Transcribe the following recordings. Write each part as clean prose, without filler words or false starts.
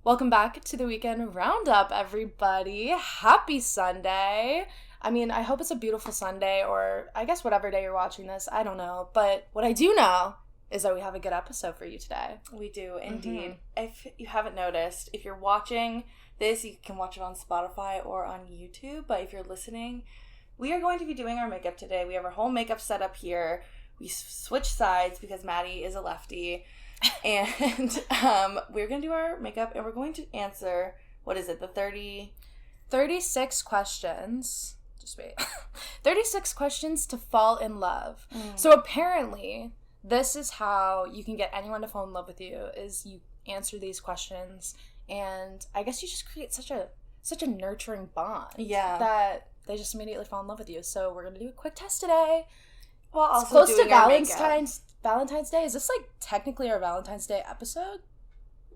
Welcome back to the weekend Roundup, everybody. Happy Sunday. I mean, I hope it's a beautiful Sunday, or I guess whatever day you're watching this, I don't know. But what I do know is that we have a good episode for you today. We do, indeed. If you haven't noticed, if you're watching this, you can watch it on Spotify or on YouTube. But if you're listening, we are going to be doing our makeup today. We have our whole makeup set up here. We switched sides because Maddie is a lefty. And we're going to do our makeup, and we're going to answer, what is it, 36 questions. Just wait. 36 questions to fall in love. So apparently, this is how you can get anyone to fall in love with you, is you answer these questions, and I guess you just create such a nurturing bond. Yeah. That they just immediately fall in love with you. So we're going to do a quick test today. Well, also it's close to doing our makeup. Valentine's Day. Is this like technically our Valentine's Day episode?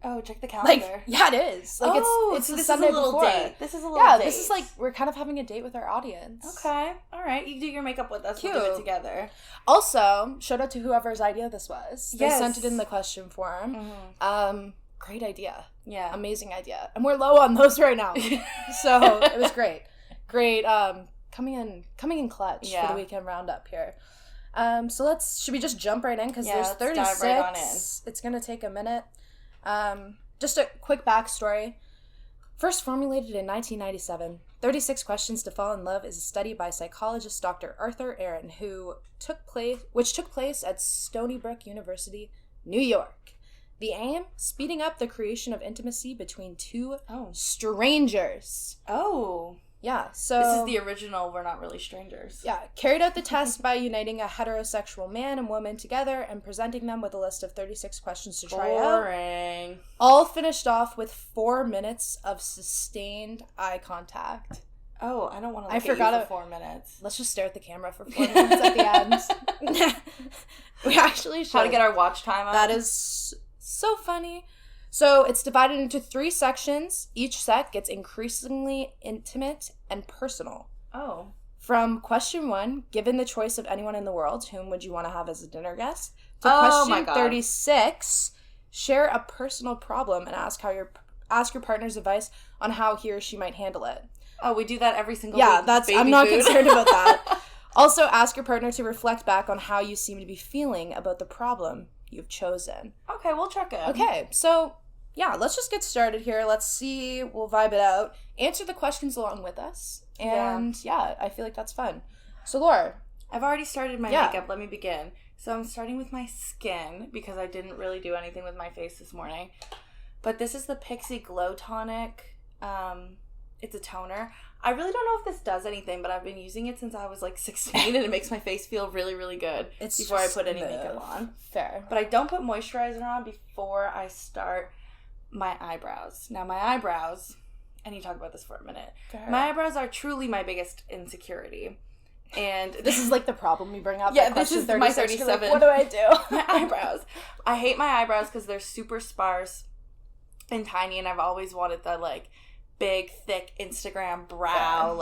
Oh, check the calendar. Yeah, it is. Like it's so the this Sunday is a little before. date. This is a little date. This is like we're kind of having a date with our audience. Okay. All right. You do your makeup with us. Cute. We'll do it together. Also, shout out to whoever's idea this was. They Yes. sent it in the question form. Great idea. Yeah. Amazing idea. And we're low on those right now. So it was great. Great. Coming in clutch for the weekend roundup here. So should we just jump right in? Because there's 36. Dive right on in. It's going to take a minute. Just a quick backstory. First formulated in 1997, 36 Questions to Fall in Love is a study by psychologist Dr. Arthur Aaron, which took place at Stony Brook University, New York. The aim? Speeding up the creation of intimacy between two strangers. Oh. Yeah, so... This is the original We're Not Really Strangers. Yeah, carried out the test by uniting a heterosexual man and woman together and presenting them with a list of 36 questions to try out. Boring. All finished off with 4 minutes of sustained eye contact. Oh, I don't want to look at you for 4 minutes. Let's just stare at the camera for 4 minutes at the end. We actually should. How to get our watch time up? That is so funny. So it's divided into 3 sections. Each set gets increasingly intimate and personal. Oh. From question 1, given the choice of anyone in the world, whom would you want to have as a dinner guest? To question 36, share a personal problem and ask your partner's advice on how he or she might handle it. Oh, we do that every single week. Yeah, I'm not concerned about that. Also, ask your partner to reflect back on how you seem to be feeling about the problem you've chosen. Okay, we'll check it. Okay, so... yeah, let's just get started here. Let's see. We'll vibe it out. Answer the questions along with us. And, I feel like that's fun. So, Laura. I've already started my makeup. Let me begin. So, I'm starting with my skin because I didn't really do anything with my face this morning. But this is the Pixie Glow Tonic. It's a toner. I really don't know if this does anything, but I've been using it since I was, 16, and it makes my face feel really, really good before I put any makeup on. Fair. But I don't put moisturizer on before I start my eyebrows. Now, my eyebrows, I need to talk about this for a minute. Fair. My eyebrows are truly my biggest insecurity. And this is the problem you bring up. Yeah, this is my 37. What do I do? My eyebrows. I hate my eyebrows because they're super sparse and tiny, and I've always wanted the, big, thick Instagram brow,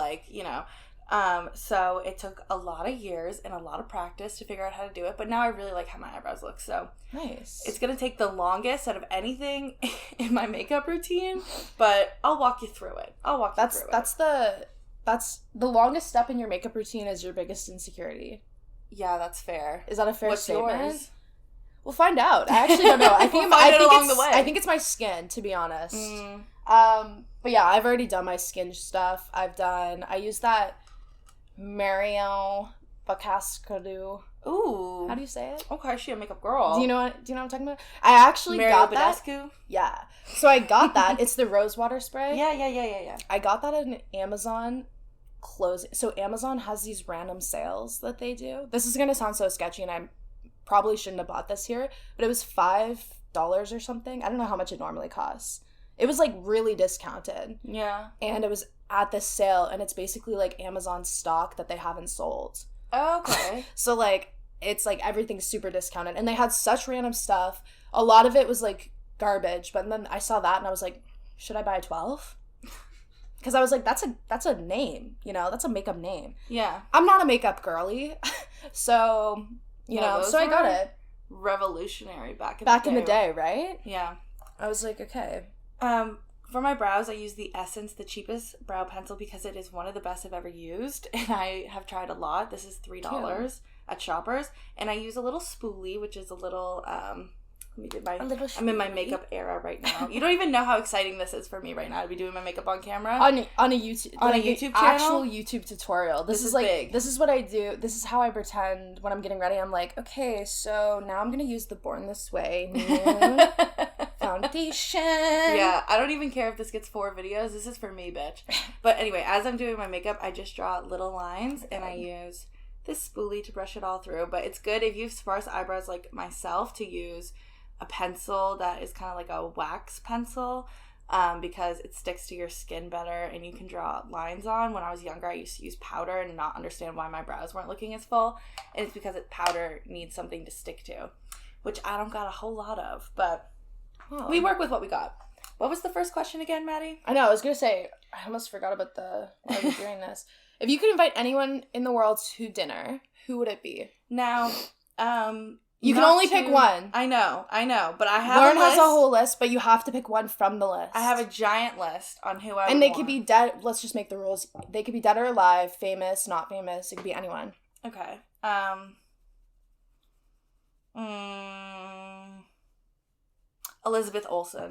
so it took a lot of years and a lot of practice to figure out how to do it, but now I really like how my eyebrows look, so nice. It's going to take the longest out of anything in my makeup routine, but I'll walk you through it. That's the longest step in your makeup routine is your biggest insecurity. Yeah, that's fair. Is that a fair statement? Yours? We'll find out. I actually don't know. I think I think it's my skin, to be honest. But yeah, I've already done my skin stuff. I use that Mario Bacascadu. Ooh. How do you say it? Okay, she a makeup girl. Do you know what I'm talking about? I actually got that. Badescu? Yeah. So I got that. It's the rose water spray. Yeah. I got that at an Amazon closing. So Amazon has these random sales that they do. This is going to sound so sketchy, and I probably shouldn't have bought this here, but it was $5 or something. I don't know how much it normally costs. It was really discounted. Yeah. And it was at this sale, and it's basically Amazon stock that they haven't sold. Okay. So it's everything's super discounted, and they had such random stuff. A lot of it was garbage, but then I saw that and I was like, should I buy 12? Because I was like, that's a name, that's a makeup name. Yeah. I'm not a makeup girly, so so I got it. Revolutionary back in the day, right? Yeah. I was like, okay. For my brows, I use the Essence, the cheapest brow pencil, because it is one of the best I've ever used, and I have tried a lot. This is $3 at Shoppers, and I use a little spoolie, which is a little, I'm in my makeup era right now. You don't even know how exciting this is for me right now to be doing my makeup on camera. On a YouTube channel? Actual YouTube tutorial. This is like, big. This is what I do. This is how I pretend when I'm getting ready. I'm like, okay, so now I'm going to use the Born This Way nude foundation. Yeah, I don't even care if this gets 4 videos. This is for me, bitch. But anyway, as I'm doing my makeup, I just draw little lines, and I use this spoolie to brush it all through. But it's good if you have sparse eyebrows like myself to use a pencil that is kind of like a wax pencil, because it sticks to your skin better and you can draw lines on. When I was younger, I used to use powder and not understand why my brows weren't looking as full, and it's because powder needs something to stick to, which I don't got a whole lot of, but we work with what we got. What was the first question again, Maddie? I know, I was gonna say, I almost forgot about why we're doing this. If you could invite anyone in the world to dinner, who would it be? Now, you can only pick one. I know, but I have Lauren has a whole list, but you have to pick one from the list. I have a giant list on who I And would they want. could be dead. Let's just make the rules. They could be dead or alive, famous, not famous. It could be anyone. Okay. Elizabeth Olsen.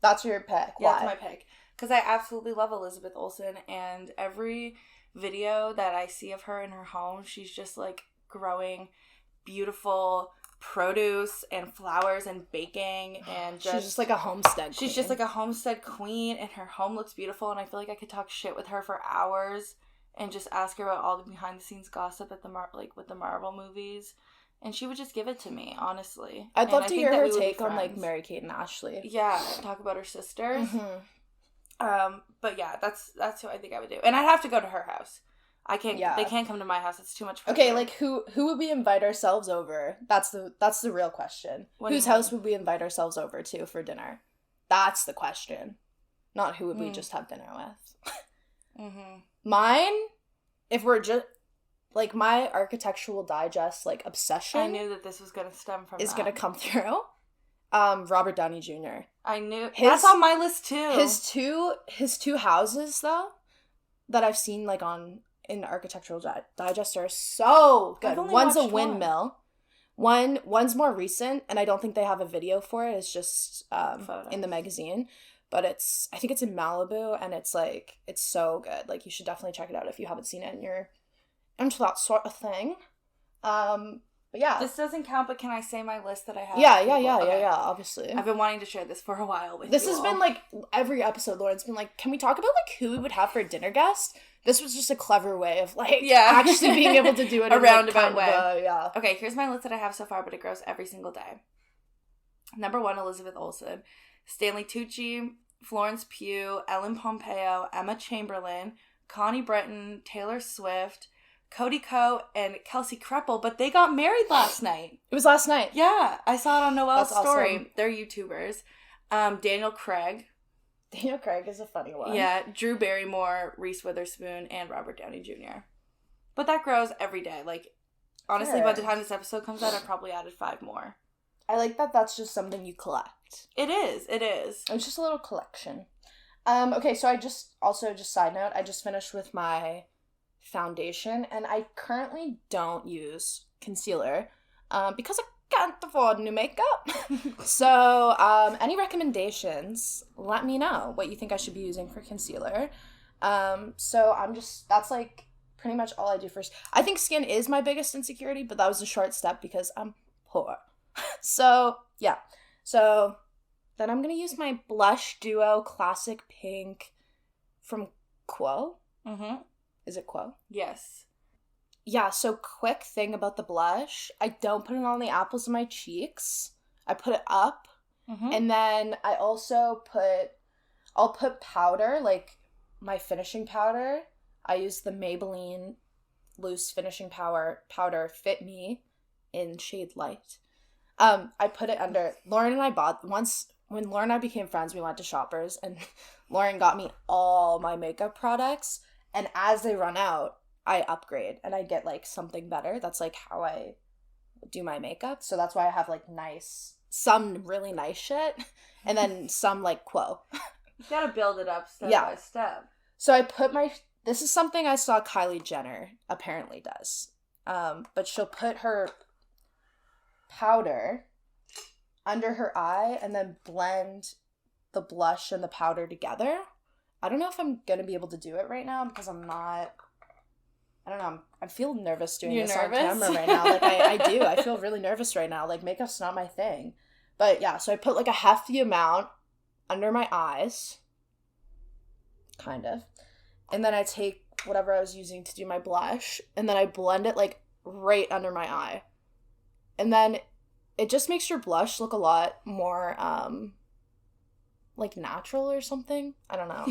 That's your pick. Yeah, Why? that's my pick. Because I absolutely love Elizabeth Olsen, and every video that I see of her in her home, she's just like growing beautiful produce and flowers and baking, and she's just like a homestead queen. She's just like a homestead queen, and her home looks beautiful, and I feel like I could talk shit with her for hours and just ask her about all the behind the scenes gossip at with the Marvel movies, and she would just give it to me, honestly. I'd love to hear her take on like Mary-Kate and Ashley. Yeah, talk about her sisters. Mm-hmm. But yeah, that's who I think I would do, and I'd have to go to her house. I can't. Yeah. They can't come to my house. It's too much pressure. Okay, like who would we invite ourselves over? That's the real question. Whose house would we invite ourselves over to for dinner? That's the question. Not who would we just have dinner with. Mm-hmm. Mine, if we're just like my Architectural Digest like obsession. I knew that this was gonna stem from. Is gonna come through. Robert Downey Jr. I knew that's on my list too. His two houses though, that I've seen like in Architectural Digest are so good. One's a windmill. One's more recent, and I don't think they have a video for it. It's just in the magazine. But I think it's in Malibu, and it's so good. Like, you should definitely check it out if you haven't seen it and you're into that sort of thing. But yeah. This doesn't count, but can I say my list that I have? Yeah, obviously. I've been wanting to share this for a while with This has been, like, every episode, Lauren's been like, can we talk about, like, who we would have for a dinner guest? This was just a clever way of, like, actually being able to do it a in, roundabout like, way. Yeah. Okay, here's my list that I have so far, but it grows every single day. Number 1, Elizabeth Olsen. Stanley Tucci, Florence Pugh, Ellen Pompeo, Emma Chamberlain, Connie Britton, Taylor Swift, Cody Ko, and Kelsey Kreppel, but they got married last night. It was last night. Yeah, I saw it on Noelle's story. Awesome. They're YouTubers. Daniel Craig. Daniel Craig is a funny one. Yeah, Drew Barrymore, Reese Witherspoon, and Robert Downey Jr. But that grows every day. Like, honestly, by the time this episode comes out, I've probably added 5 more. I like that that's just something you collect. It is. It's just a little collection. Okay, so just side note, I just finished with my foundation, and I currently don't use concealer because I can't afford new makeup. So any recommendations, let me know what you think I should be using for concealer. So that's like pretty much all I do first. I think skin is my biggest insecurity, but that was a short step because I'm poor. So yeah, so then I'm gonna use my blush duo classic pink from Quo. Mm-hmm. Is it Quo? Yes. Yeah, so quick thing about the blush. I don't put it on the apples of my cheeks. I put it up. Mm-hmm. And then I also I'll put powder, like my finishing powder. I use the Maybelline loose finishing powder Fit Me in shade Light. I put it under, Lauren and I bought, once, when Lauren and I became friends, we went to Shoppers, and Lauren got me all my makeup products. And as they run out, I upgrade and I get like something better. That's like how I do my makeup. So that's why I have like nice some really nice shit, and then some, like, quo. You gotta build it up step by step. So I put this is something I saw Kylie Jenner apparently does. But she'll put her powder under her eye and then blend the blush and the powder together. I don't know if I'm going to be able to do it right now because I'm not, I don't know, I feel nervous doing this on camera right now. Like, I do. I feel really nervous right now. Like, makeup's not my thing. But yeah, so I put, like, a hefty amount under my eyes. Kind of. And then I take whatever I was using to do my blush, and then I blend it, like, right under my eye. And then it just makes your blush look a lot more, like, natural or something. I don't know.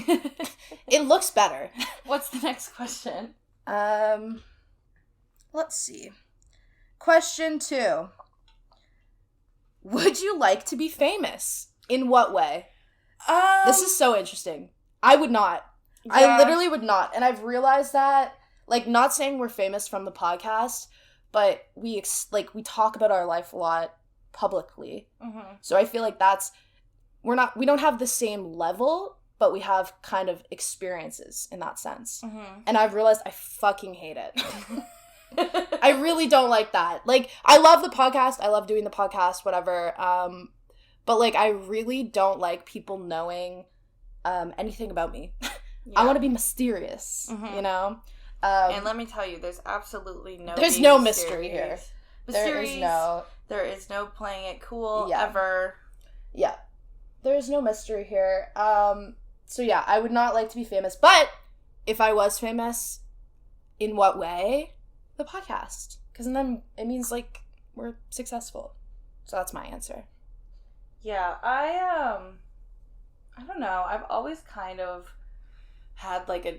It looks better. What's the next question? Let's see. Question 2. Would you like to be famous? In what way? This is so interesting. I would not. Yeah. I literally would not. And I've realized that, like, not saying we're famous from the podcast, but we talk about our life a lot publicly. Mm-hmm. So I feel like we don't have the same level, but we have kind of experiences in that sense. Mm-hmm. And I've realized I fucking hate it. I really don't like that. Like, I love the podcast. I love doing the podcast, whatever. But, like, I really don't like people knowing anything about me. Yeah. I want to be mysterious, you know? And let me tell you, there's absolutely no... There's no mystery here. There is no playing it cool ever. Yeah. There is no mystery here. So, yeah, I would not like to be famous. But if I was famous, in what way? The podcast. Because then it means, like, we're successful. So that's my answer. Yeah, I don't know. I've always kind of had, like, a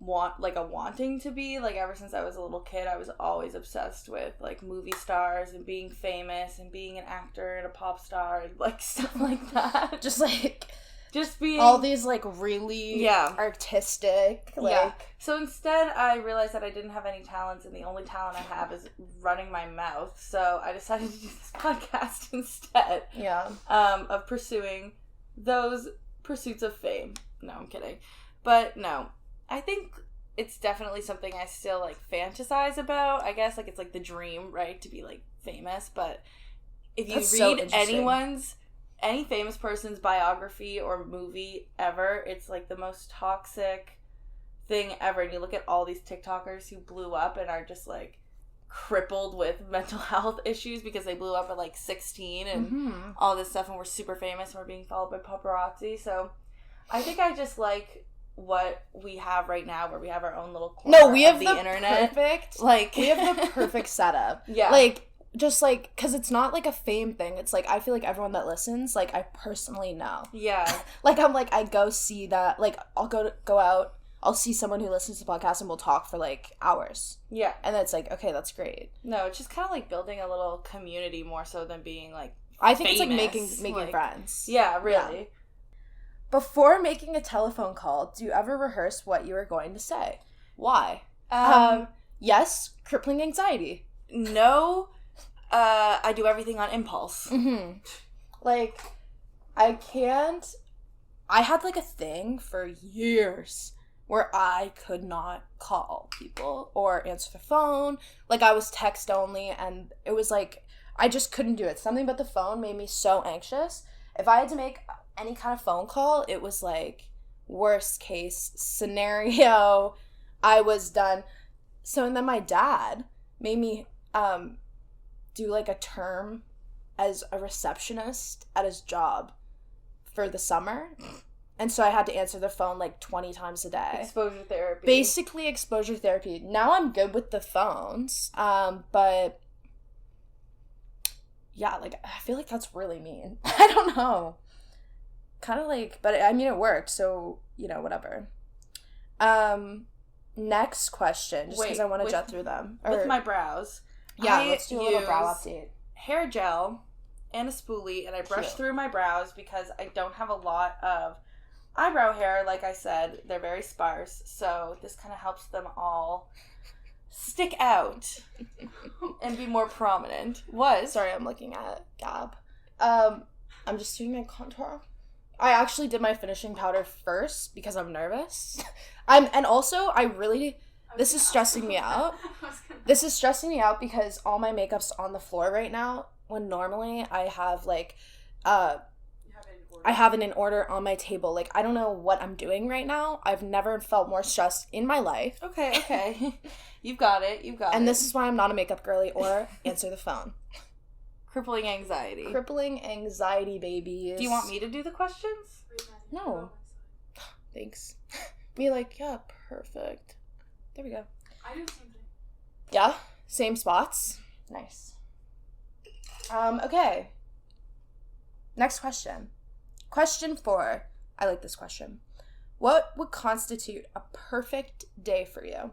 wanting to be, like, ever since I was a little kid. I was always obsessed with, like, movie stars and being famous and being an actor and a pop star and, like, stuff like that. Just being all these, like, really artistic, like... Yeah. So instead, I realized that I didn't have any talents, and the only talent I have is running my mouth. So I decided to do this podcast instead. Yeah. Of pursuing those pursuits of fame. No, I'm kidding. But no, I think it's definitely something I still, like, fantasize about. I guess, like, it's, like, the dream, right, to be, like, famous. But if you read any famous person's biography or movie ever, it's, like, the most toxic thing ever. And you look at all these TikTokers who blew up and are just, like, crippled with mental health issues because they blew up at, like, 16 and all this stuff and were super famous and were being followed by paparazzi. So I think I just like what we have right now, where we have our own little corner we have of the internet. We have the perfect setup. Yeah. Like, just, like, because it's not, like, a fame thing. It's, like, I feel like everyone that listens, like, I personally know. Yeah. Like, I'm, like, I go see that, like, I'll go out, I'll see someone who listens to the podcast and we'll talk for, like, hours. Yeah. And then it's, like, okay, that's great. No, it's just kind of, like, building a little community more so than being, like, I think famous. It's, like, making friends. Yeah, really. Yeah. Before making a telephone call, do you ever rehearse what you are going to say? Why? Yes, crippling anxiety. No, I do everything on impulse. Mm-hmm. Like, I had, like, a thing for years where I could not call people or answer the phone. Like, I was text only, and it was, like, I just couldn't do it. Something about the phone made me so anxious. If I had to make any kind of phone call, it was, like, worst case scenario. I was done. So, and then my dad made me do, like, a term as a receptionist at his job for the summer. And so I had to answer the phone, like, 20 times a day. Exposure therapy. Basically exposure therapy. Now I'm good with the phones, but yeah, like, I feel like that's really mean. I don't know. Kind of like, but I mean, it worked, so, you know, whatever. Next question, just because I want to jet through them. With my brows. Yeah, let's do a little brow update. Hair gel and a spoolie, and I brush through my brows because I don't have a lot of eyebrow hair. Like I said, they're very sparse, so this kind of helps them all stick out and be more prominent. Sorry, I'm looking at Gab. I'm just doing my contour. I actually did my finishing powder first because I'm nervous. This is stressing me out. This is stressing me out because all my makeup's on the floor right now, when normally I have, like, I have it in order on my table. Like, I don't know what I'm doing right now. I've never felt more stressed in my life. Okay. You've got it. And this is why I'm not a makeup girly or answer the phone. Crippling anxiety, babies. Do you want me to do the questions? No. Thanks. Be like, yeah, perfect. There we go. I do the same thing. Yeah? Same spots? Nice. Okay. Next question. Question 4. I like this question. What would constitute a perfect day for you?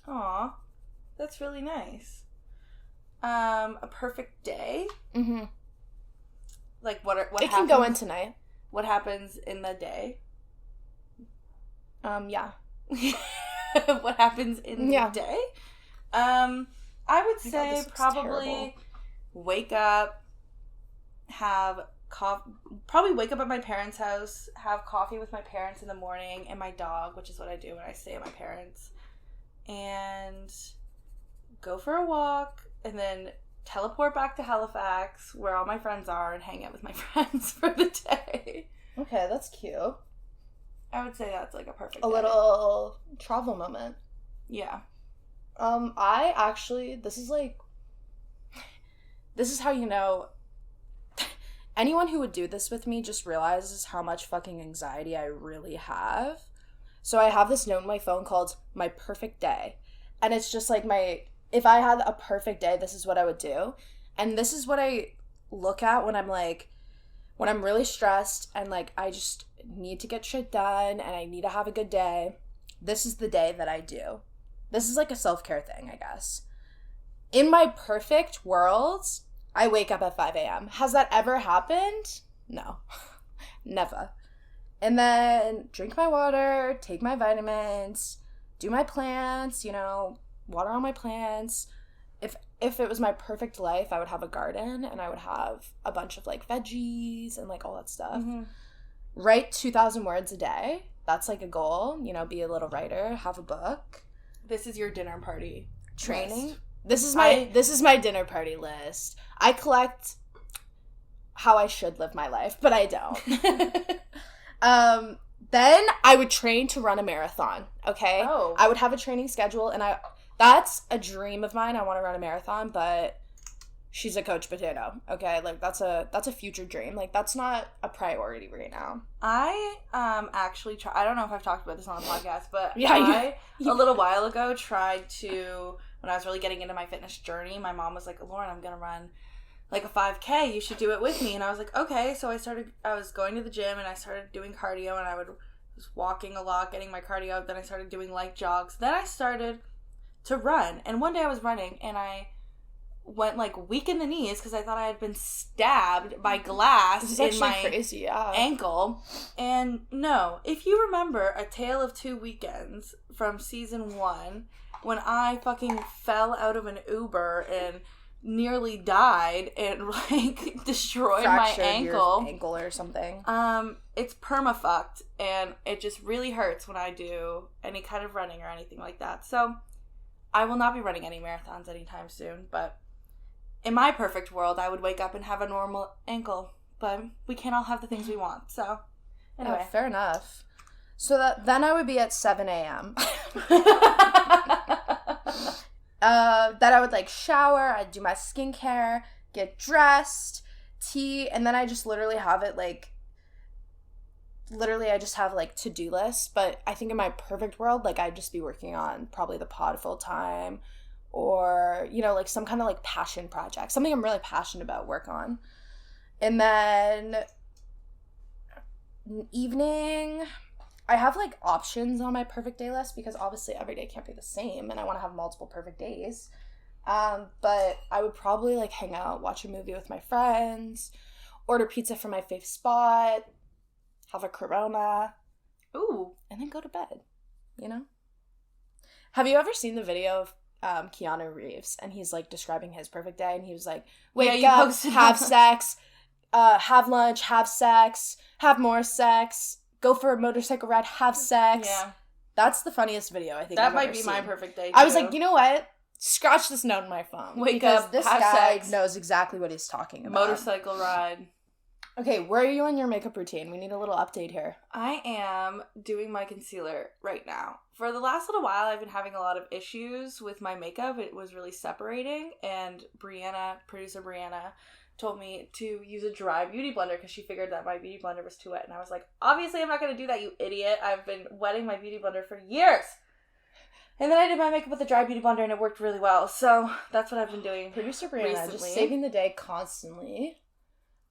Aw, that's really nice. A perfect day? Mm-hmm. Like, what it happens? Can go in tonight. What happens in the day? Yeah. What happens in the day? I would say probably terrible. Wake up, have coffee, probably wake up at my parents' house, have coffee with my parents in the morning, and my dog, which is what I do when I stay at my parents', and go for a walk, and then teleport back to Halifax, where all my friends are, and hang out with my friends for the day. Okay, that's cute. I would say that's like a perfect A day. little travel moment. Yeah. I actually, this is how you know, anyone who would do this with me just realizes how much fucking anxiety I really have. So I have this note in my phone called My Perfect Day. And it's just like if I had a perfect day, this is what I would do. And this is what I look at when I'm really stressed and, like, I just need to get shit done and I need to have a good day. This is the day that I do. This is like a self-care thing, I guess. In my perfect world, I wake up at 5 a.m. Has that ever happened? No. Never. And then drink my water, take my vitamins, do my plants, water on my plants. If it was my perfect life, I would have a garden and I would have a bunch of, like, veggies and, like, all that stuff. Mm-hmm. Write 2,000 words a day. That's, like, a goal. Be a little writer, have a book. This is your dinner party training. list. This is my dinner party list. I collect how I should live my life, but I don't. Then I would train to run a marathon, okay? Oh. I would have a training schedule, and that's a dream of mine. I want to run a marathon, but she's a coach potato, okay? Like, that's a future dream. Like, that's not a priority right now. I actually I don't know if I've talked about this on the podcast, but Yeah, a little while ago tried to, when I was really getting into my fitness journey, my mom was like, Lauren, I'm gonna run like a 5K, you should do it with me. And I was like, okay. So I was going to the gym and I started doing cardio, and I was walking a lot, getting my cardio up. Then I started doing light jogs. Then I started to run, and one day I was running and I went, like, weak in the knees because I thought I had been stabbed by glass in my crazy, yeah. ankle. And no, if you remember A Tale of Two Weekends from season 1, when I fucking fell out of an Uber and nearly died and, like, destroyed Fractured my ankle. Your ankle or something. It's perma-fucked, and it just really hurts when I do any kind of running or anything like that. So I will not be running any marathons anytime soon, but in my perfect world, I would wake up and have a normal ankle, but we can't all have the things we want, so anyway. Yeah, fair enough. So then I would be at 7 a.m. Then I would, like, shower, I'd do my skincare, get dressed, tea, and then I just literally have it, like, I just have, like, to-do lists. But I think in my perfect world, like, I'd just be working on probably the pod full time, or, like, some kind of, like, passion project, something I'm really passionate about, work on. And then evening, I have, like, options on my perfect day list because obviously every day can't be the same and I want to have multiple perfect days. But I would probably, like, hang out, watch a movie with my friends, order pizza from my fave spot, have a Corona. Ooh. And then go to bed, Have you ever seen the video of Keanu Reeves, and he's, like, describing his perfect day, and he was like, wake up, have sex, have lunch, have sex, have more sex, go for a motorcycle ride, have sex. Yeah. That's the funniest video I think That I've might ever be seen. my perfect day, too. I was like, you know what? Scratch this note in my phone. Wake because up, this have guy sex. knows exactly what he's talking about. Motorcycle ride. Okay, where are you on your makeup routine? We need a little update here. I am doing my concealer right now. For the last little while, I've been having a lot of issues with my makeup. It was really separating, and producer Brianna, told me to use a dry beauty blender because she figured that my beauty blender was too wet. And I was like, obviously I'm not going to do that, you idiot. I've been wetting my beauty blender for years. And then I did my makeup with a dry beauty blender and it worked really well. So that's what I've been doing. Producer Brianna, recently. just saving the day constantly.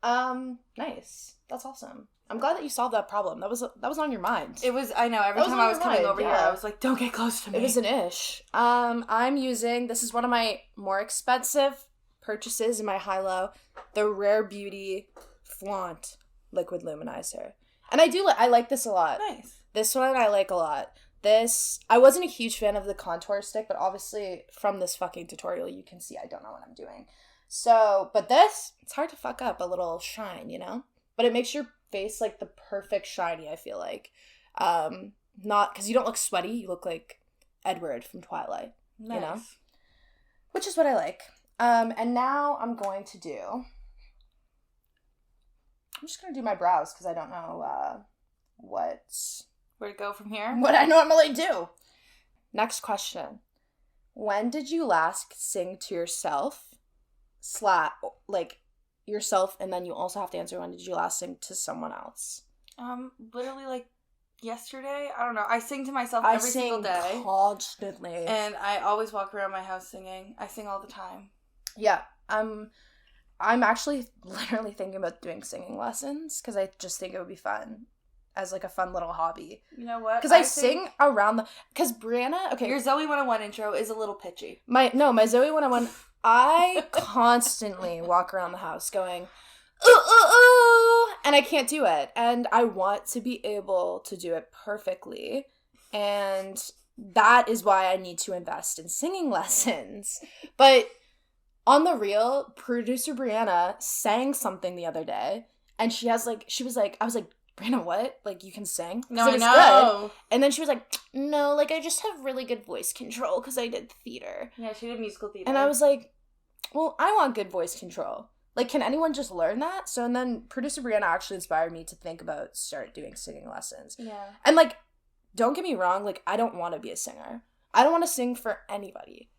Nice. That's awesome. I'm glad that you solved that problem. That was on your mind. It was, I know, every time I was coming over here, I was like, don't get close to me. It was an ish. I'm using, this is one of my more expensive purchases in my high-low, the Rare Beauty Flaunt Liquid Luminizer. And I like this a lot. Nice. This one I like a lot. This, I wasn't a huge fan of the contour stick, but obviously from this fucking tutorial you can see I don't know what I'm doing. So, but this, it's hard to fuck up a little shine, you know? But it makes your face like the perfect shiny, I feel like. Not, because you don't look sweaty, you look like Edward from Twilight. Nice. You know? Which is what I like. And now I'm just going to do my brows because I don't know where to go from here? what I normally do. Next question. When did you last sing to yourself? Like yourself, and then you also have to answer when did you last sing to someone else? Literally like yesterday. I don't know. I sing to myself every single day. Constantly. And I always walk around my house singing. I sing all the time. Yeah. I'm actually literally thinking about doing singing lessons because I just think it would be fun as like a fun little hobby. You know what? Because I sing around because Brianna, okay. Your Zoe 101 intro is a little pitchy. My Zoe 101, I constantly walk around the house going, ooh, ooh, ooh, and I can't do it. And I want to be able to do it perfectly. And that is why I need to invest in singing lessons. But on the real, producer Brianna sang something the other day, and she was like, I was like, Brianna, what? Like, you can sing? No, I know. Good. And then she was like, no, like, I just have really good voice control because I did theater. Yeah, she did musical theater. And I was like, well, I want good voice control. Like, can anyone just learn that? So, and then producer Brianna actually inspired me to think about start doing singing lessons. Yeah. And, like, don't get me wrong, like, I don't want to be a singer. I don't want to sing for anybody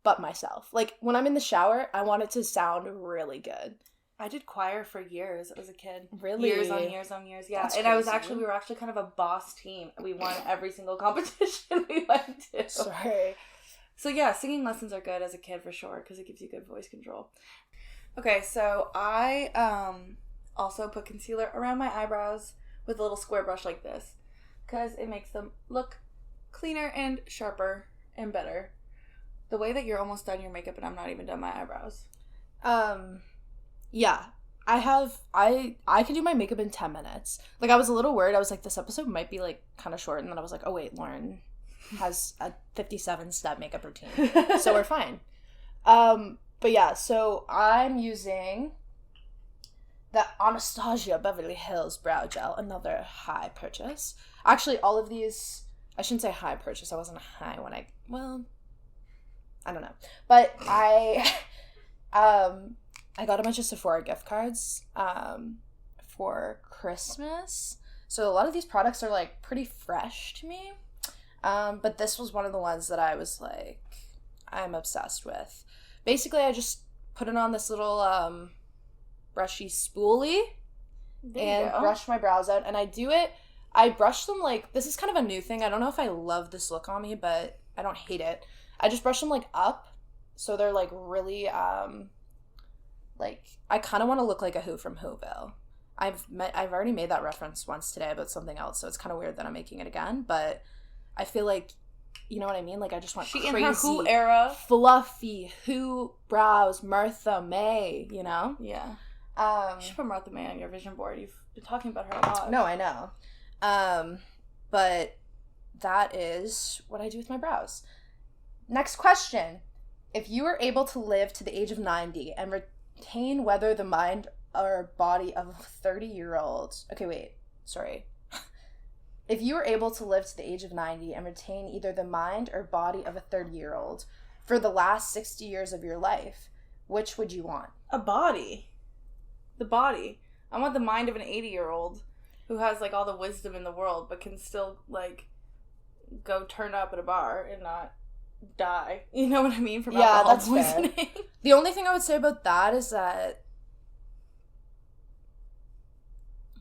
but myself. Like, when I'm in the shower, I want it to sound really good. I did choir for years as a kid. Really? Years on years on years, yeah. That's and crazy. we were actually kind of a boss team. We won every single competition we went to. Sorry. So yeah, singing lessons are good as a kid for sure because it gives you good voice control. Okay, so I also put concealer around my eyebrows with a little square brush like this because it makes them look cleaner and sharper and better. The way that you're almost done your makeup and I'm not even done my eyebrows. Yeah. I can do my makeup in 10 minutes. Like, I was a little worried. I was like, this episode might be, like, kind of short. And then I was like, oh, wait, Lauren has a 57-step makeup routine. So we're fine. But yeah, so I'm using the Anastasia Beverly Hills Brow Gel, another high purchase. Actually, all of these, I shouldn't say high purchase. I wasn't high when I don't know. But I got a bunch of Sephora gift cards for Christmas. So a lot of these products are, like, pretty fresh to me. But this was one of the ones that I was like, I'm obsessed with. Basically, I just put it on this little brushy spoolie and brush my brows out. And I brush them like, this is kind of a new thing. I don't know if I love this look on me, but I don't hate it. I just brush them, like, up. So they're, like, really, like, I kind of want to look like a Who from Whoville. I've already made that reference once today about something else, so it's kind of weird that I'm making it again, but I feel like, you know what I mean? Like, I just want crazy, in her Who era, fluffy Who brows, Martha May, you know? Yeah. You should put Martha May on your vision board. You've been talking about her a lot. No, I know. But that is what I do with my brows. Next question. If you were able to live to the age of 90 and retain whether the mind or body of a 30-year-old... Okay, wait. Sorry. If you were able to live to the age of 90 and retain either the mind or body of a 30-year-old for the last 60 years of your life, which would you want? A body. The body. I want the mind of an 80-year-old who has, like, all the wisdom in the world but can still, like, go turn up at a bar and not die. You know what I mean? From alcohol poisoning. Fair. The only thing I would say about that is that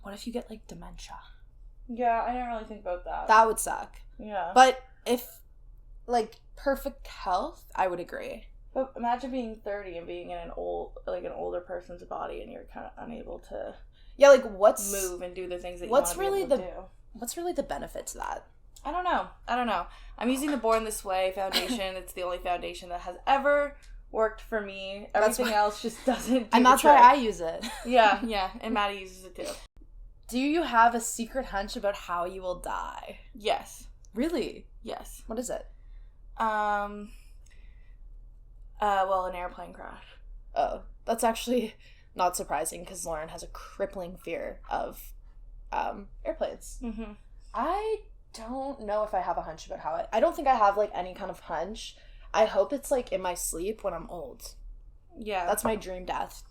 what if you get, like, dementia? Yeah, I didn't really think about that. That would suck. Yeah. But if, like, perfect health, I would agree. But imagine being 30 and being in an older person's body and you're kind of unable to like, move and do the things that you want to be able to do. What's really the benefit to that? I don't know. I'm using the Born This Way foundation. It's the only foundation that has ever worked for me. Everything else just doesn't do And that's why I use it. Yeah, and Maddie uses it too. Do you have a secret hunch about how you will die? Yes. Really? Yes. What is it? An airplane crash. Oh, that's actually not surprising because Lauren has a crippling fear of airplanes. Mm-hmm. I don't know if I have a hunch about how I don't think I have, like, any kind of hunch. I hope it's, like, in my sleep when I'm old. Yeah. That's my dream death.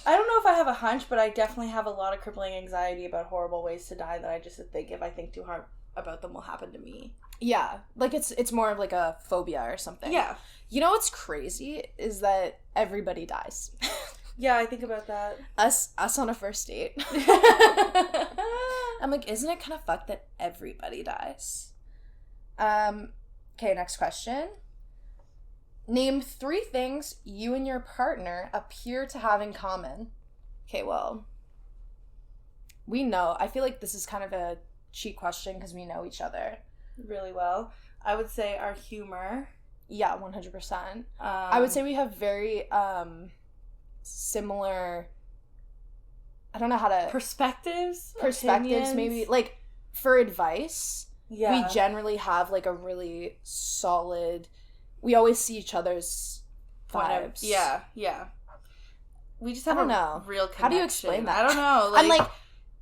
I don't know if I have a hunch, but I definitely have a lot of crippling anxiety about horrible ways to die that I just think if I think too hard about them will happen to me. Yeah. Like, it's more of, like, a phobia or something. Yeah. You know what's crazy is that everybody dies. Yeah, I think about that. Us on a first date. I'm like, isn't it kind of fucked that everybody dies? Okay, next question. Name 3 things you and your partner appear to have in common. Okay, well, we know. I feel like this is kind of a cheat question because we know each other really well. I would say our humor. Yeah, 100%. I would say we have very similar, I don't know how to... Perspectives, opinions. Maybe. Like, for advice, we generally have, like, a really solid... We always see each other's vibes. Yeah. We just have real connection. How do you explain that? I don't know. I'm like,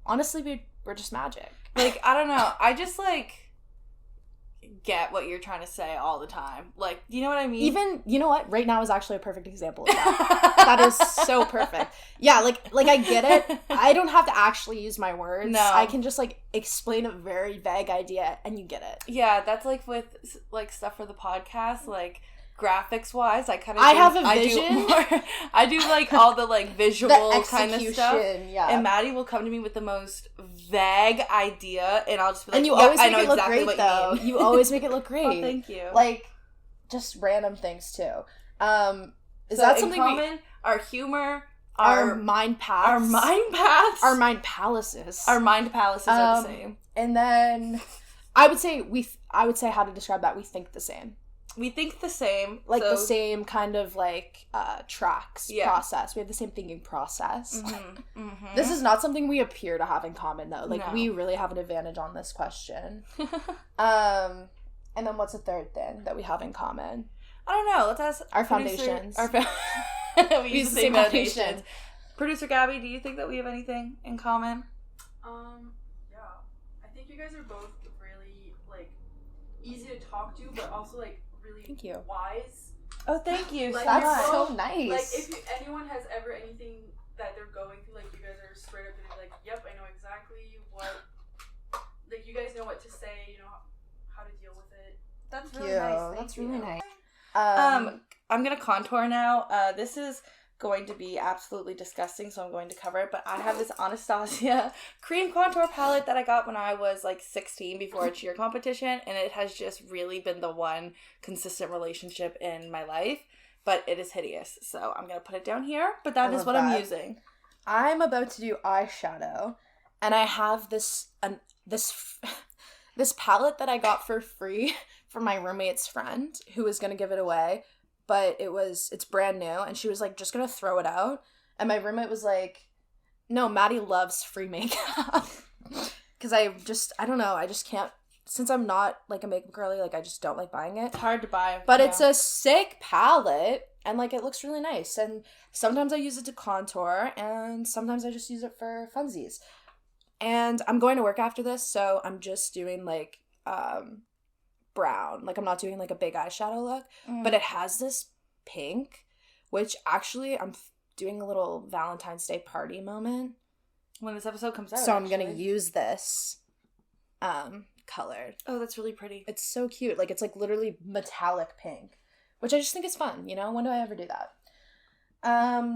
honestly, we're just magic. Like, I don't know. I just, like, get what you're trying to say all the time. Like, you know what I mean? Even, you know what? Right now is actually a perfect example of that. That is so perfect. Yeah, like I get it. I don't have to actually use my words. No. I can just, like, explain a very vague idea and you get it. Yeah, that's, like, with, like, stuff for the podcast, like, graphics wise, I kind of have a vision. I do like all the, like, visual kind of stuff. Yeah. And Maddie will come to me with the most vague idea, and I'll just be like, and you always make I know it look exactly great, what though. you mean. You always make it look great. Oh, thank you. Like, just random things too. Is so that something in common? Our humor, our mind paths, our mind paths, our mind palaces. Our mind palaces are the same. And then I would say how to describe that. We think the same. We think the same. Like, the same kind of, like, tracks, yeah. process. We have the same thinking process. Mm-hmm. Mm-hmm. This is not something we appear to have in common, though. Like, no. We really have an advantage on this question. And then what's the third thing that we have in common? I don't know. Let's ask our foundations. We use the same foundations. Producer Gabby, do you think that we have anything in common? Yeah. I think you guys are both really, like, easy to talk to, but also, like, really Thank you. Wise. Oh, thank you. Like, that's so both, nice. Like, if anyone has ever anything that they're going through, like, you guys are straight up gonna be like, yep, I know exactly what, like, you guys know what to say, you know how to deal with it. That's really nice. That's really nice. I'm gonna contour now. This is going to be absolutely disgusting, so I'm going to cover it. But I have this Anastasia cream contour palette that I got when I was like 16 before a cheer competition, and it has just really been the one consistent relationship in my life. But it is hideous, so I'm gonna put it down here. But that is what I'm using. I'm about to do eyeshadow, and I have this palette that I got for free from my roommate's friend who was gonna give it away. But it's brand new, and she was, like, just gonna throw it out. And my roommate was like, no, Maddie loves free makeup. Because I don't know, I just can't, since I'm not, like, a makeup girly, like, I just don't like buying it. It's hard to buy. But it's a sick palette, And, like, it looks really nice. And sometimes I use it to contour, and sometimes I just use it for funsies. And I'm going to work after this, so I'm just doing, like, brown. Like, I'm not doing, like, a big eyeshadow look. But it has this pink, which actually I'm doing a little Valentine's Day party moment. When this episode comes out, so I'm going to use this color. Oh, that's really pretty. It's so cute. Like, it's, like, literally metallic pink, which I just think is fun, you know? When do I ever do that?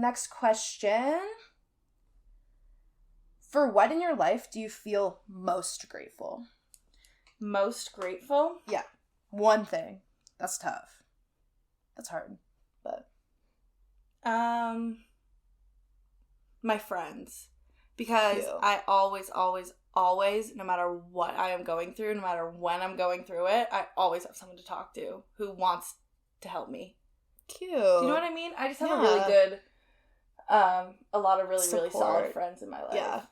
Next question. For what in your life do you feel most grateful? Most grateful? Yeah. One thing. That's tough. That's hard, but... My friends. Because Cute. I always, no matter what I am going through, no matter when I'm going through it, I always have someone to talk to who wants to help me. Cute. Do you know what I mean? I just have a really good, a lot of really, really solid Support. friends in my life. Yeah.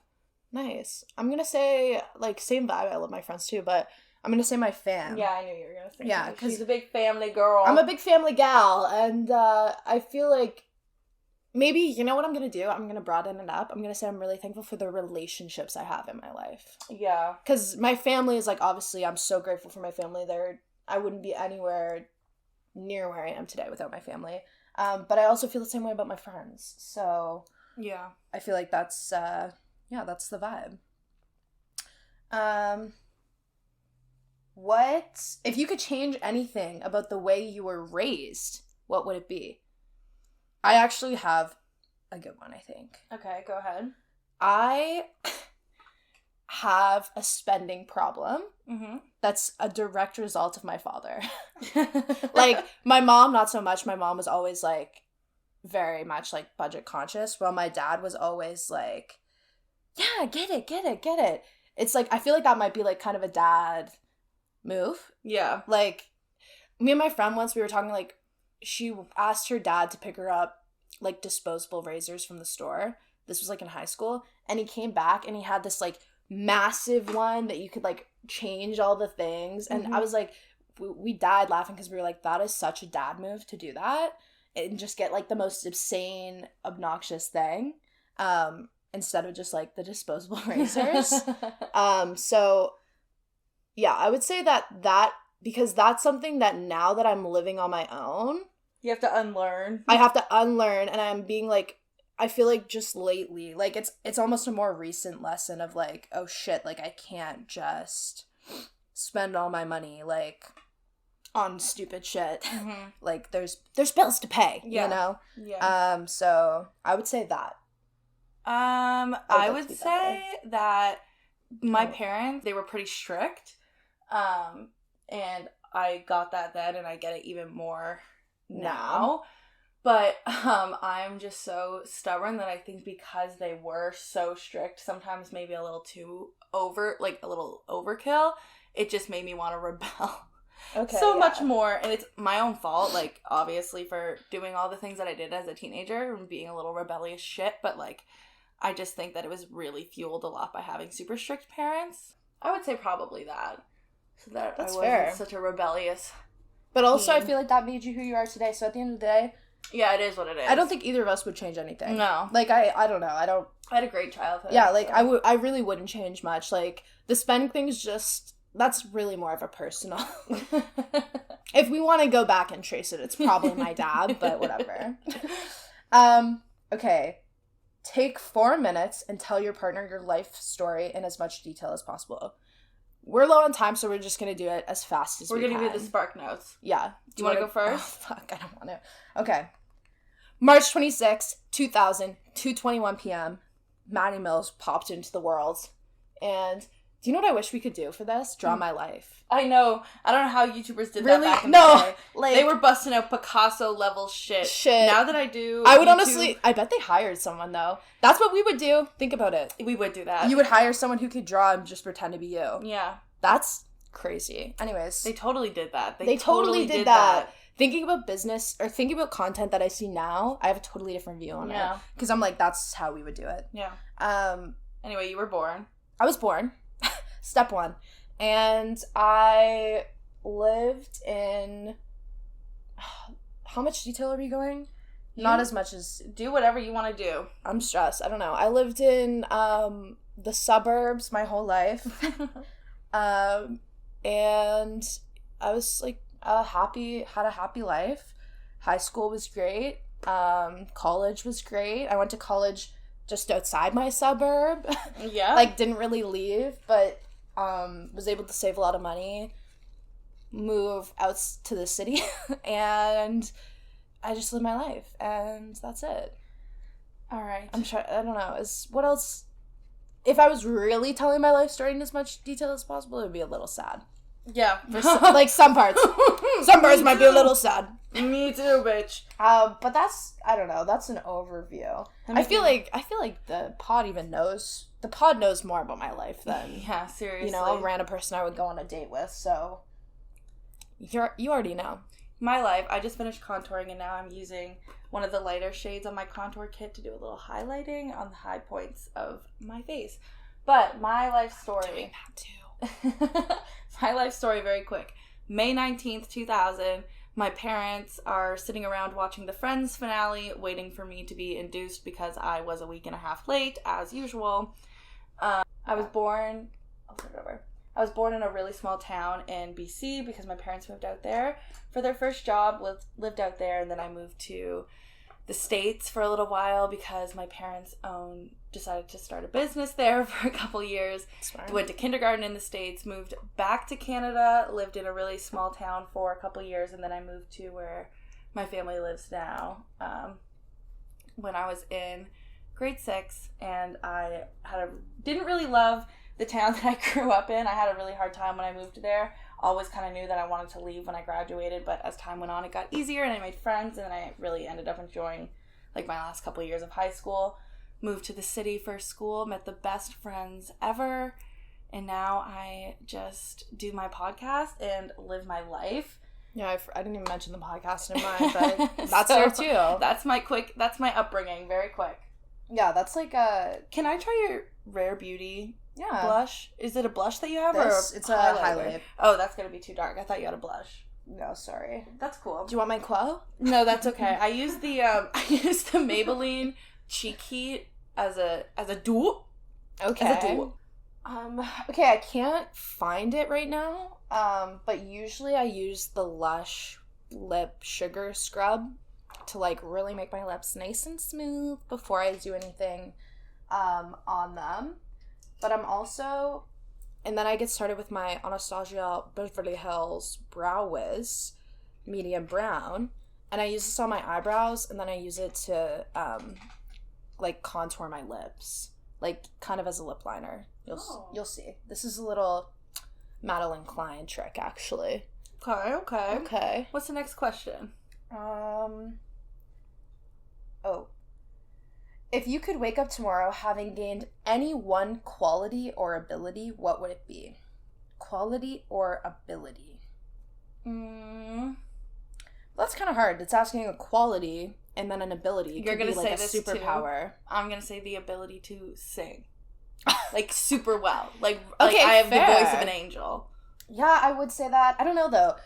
Nice. I'm going to say, like, same vibe. I love my friends too, but I'm going to say my fam. Yeah, I knew you were going to say Yeah, that. 'cause She's a big family girl. I'm a big family gal, and I feel like maybe, you know what I'm going to do? I'm going to broaden it up. I'm going to say I'm really thankful for the relationships I have in my life. Yeah. Because my family is, like, obviously, I'm so grateful for my family. I wouldn't be anywhere near where I am today without my family. But I also feel the same way about my friends. So Yeah. I feel like that's, that's the vibe. What, if you could change anything about the way you were raised, what would it be? I actually have a good one, I think. Okay, go ahead. I have a spending problem Mm-hmm. that's a direct result of my father. Like, my mom, not so much. My mom was always, like, very much, like, budget conscious, while my dad was always, like, yeah, get it. It's, like, I feel like that might be, like, kind of a dad move. Yeah. Like, me and my friend once, we were talking, like, she asked her dad to pick her up, like, disposable razors from the store. This was, like, in high school. And he came back, and he had this, like, massive one that you could, like, change all the things. And I was, like, we died laughing because we were, like, that is such a dad move to do that. And just get, like, the most obscene, obnoxious thing. Instead of just, like, the disposable razors. So, yeah, I would say that because that's something that now that I'm living on my own, You have to unlearn. I have to unlearn, and I'm being, like, I feel like just lately, like, it's almost a more recent lesson of, like, oh shit, like, I can't just spend all my money, like, on stupid shit. Mm-hmm. Like, there's bills to pay, Yeah. you know? Yeah. So I would say that. I like would to be that say that my Oh. parents, they were pretty strict. And I got that then, and I get it even more now. But I'm just so stubborn that I think because they were so strict, sometimes maybe a little too a little overkill, it just made me want to rebel. Okay. So much more, and it's my own fault, like, obviously, for doing all the things that I did as a teenager and being a little rebellious shit, but, like, I just think that it was really fueled a lot by having super strict parents. I would say probably that. So that That's I wasn't fair. such a rebellious... But also, I teen. feel like that made you who you are today. So at the end of the day, Yeah, it is what it is. I don't think either of us would change anything. No. Like, I don't know. I had a great childhood. Yeah, like, so. I really wouldn't change much. Like, the spending thing's just, that's really more of a personal. If we want to go back and trace it, it's probably my dad, but whatever. Okay. Take 4 minutes and tell your partner your life story in as much detail as possible. We're low on time, so we're just going to do it as fast as We're we going can. to do the spark notes. Yeah. Do you want to go Oh, first? fuck, I don't want to. Okay. March 26, 2000, 2:21 p.m., Maddie Mills popped into the world. And do you know what I wish we could do for this? Draw my life. I know. I don't know how YouTubers did Really? that back in No. the day. Like, They were busting out Picasso-level shit. Now that I do I would YouTube, honestly, I bet they hired someone, though. That's what we would do. Think about it. We would do that. You would hire someone who could draw and just pretend to be you. Yeah. That's crazy. Anyways. They totally did that. They totally did that. Thinking about business, or thinking about content that I see now, I have a totally different view on it. Because I'm like, that's how we would do it. Yeah. Anyway, you were born. I was born. Step 1. And I lived in how much detail are we going? Not as much as... Do whatever you want to do. I'm stressed. I don't know. I lived in the suburbs my whole life. And I was, like, had a happy life. High school was great. College was great. I went to college just outside my suburb. Yeah. Like, didn't really leave, but was able to save a lot of money, move out to the city, and I just live my life, and that's it. All right. I don't know. What else? If I was really telling my life story in as much detail as possible, it would be a little sad. Yeah. Like, some parts. Some parts might be a little sad. Me too, bitch. But that's, I don't know, that's an overview. I feel like the pod knows more about my life than, yeah, seriously, you know, a random person I would go on a date with, so you already know. My life, I just finished contouring and now I'm using one of the lighter shades on my contour kit to do a little highlighting on the high points of my face. But my life story... I'm doing that too. My life story, very quick. May 19th, 2000, my parents are sitting around watching the Friends finale, waiting for me to be induced because I was a week and a half late, as usual. I was born... I'll start over. I was born in a really small town in BC because my parents moved out there for their first job, lived out there, and then I moved to the States for a little while because my parents decided to start a business there for a couple years. Smart. Went to kindergarten in the States, moved back to Canada, lived in a really small town for a couple years, and then I moved to where my family lives now when I was in grade 6, and I didn't really love the town that I grew up in. I had a really hard time when I moved there. Always kind of knew that I wanted to leave when I graduated, but as time went on, it got easier and I made friends, and then I really ended up enjoying like my last couple of years of high school. Moved to the city for school, met the best friends ever, and now I just do my podcast and live my life. Yeah, I didn't even mention the podcast in mine, but that's there too. That's my upbringing, very quick. Yeah, that's like a... Can I try your Rare Beauty blush? Is it a blush that you have, it's a highlight. Oh, that's gonna be too dark. I thought you had a blush. No, sorry. That's cool. Do you want my quo? No, that's okay. I use the Maybelline Cheek Heat as a dupe. Okay. As a dupe. Okay, I can't find it right now. But usually I use the Lush lip sugar scrub to like really make my lips nice and smooth before I do anything on them. But I'm also, and then I get started with my Anastasia Beverly Hills Brow Wiz medium brown, and I use this on my eyebrows, and then I use it to like contour my lips, like kind of as a lip liner. You'll see. This is a little Madeline Klein trick, actually. Okay. What's the next question? If you could wake up tomorrow having gained any one quality or ability, what would it be? Quality or ability? That's kind of hard. It's asking a quality and then an ability. You're going to say like this superpower. Too. I'm going to say the ability to sing. Like, super well. Like okay, I have fair. the voice of an angel. Yeah, I would say that. I don't know, though.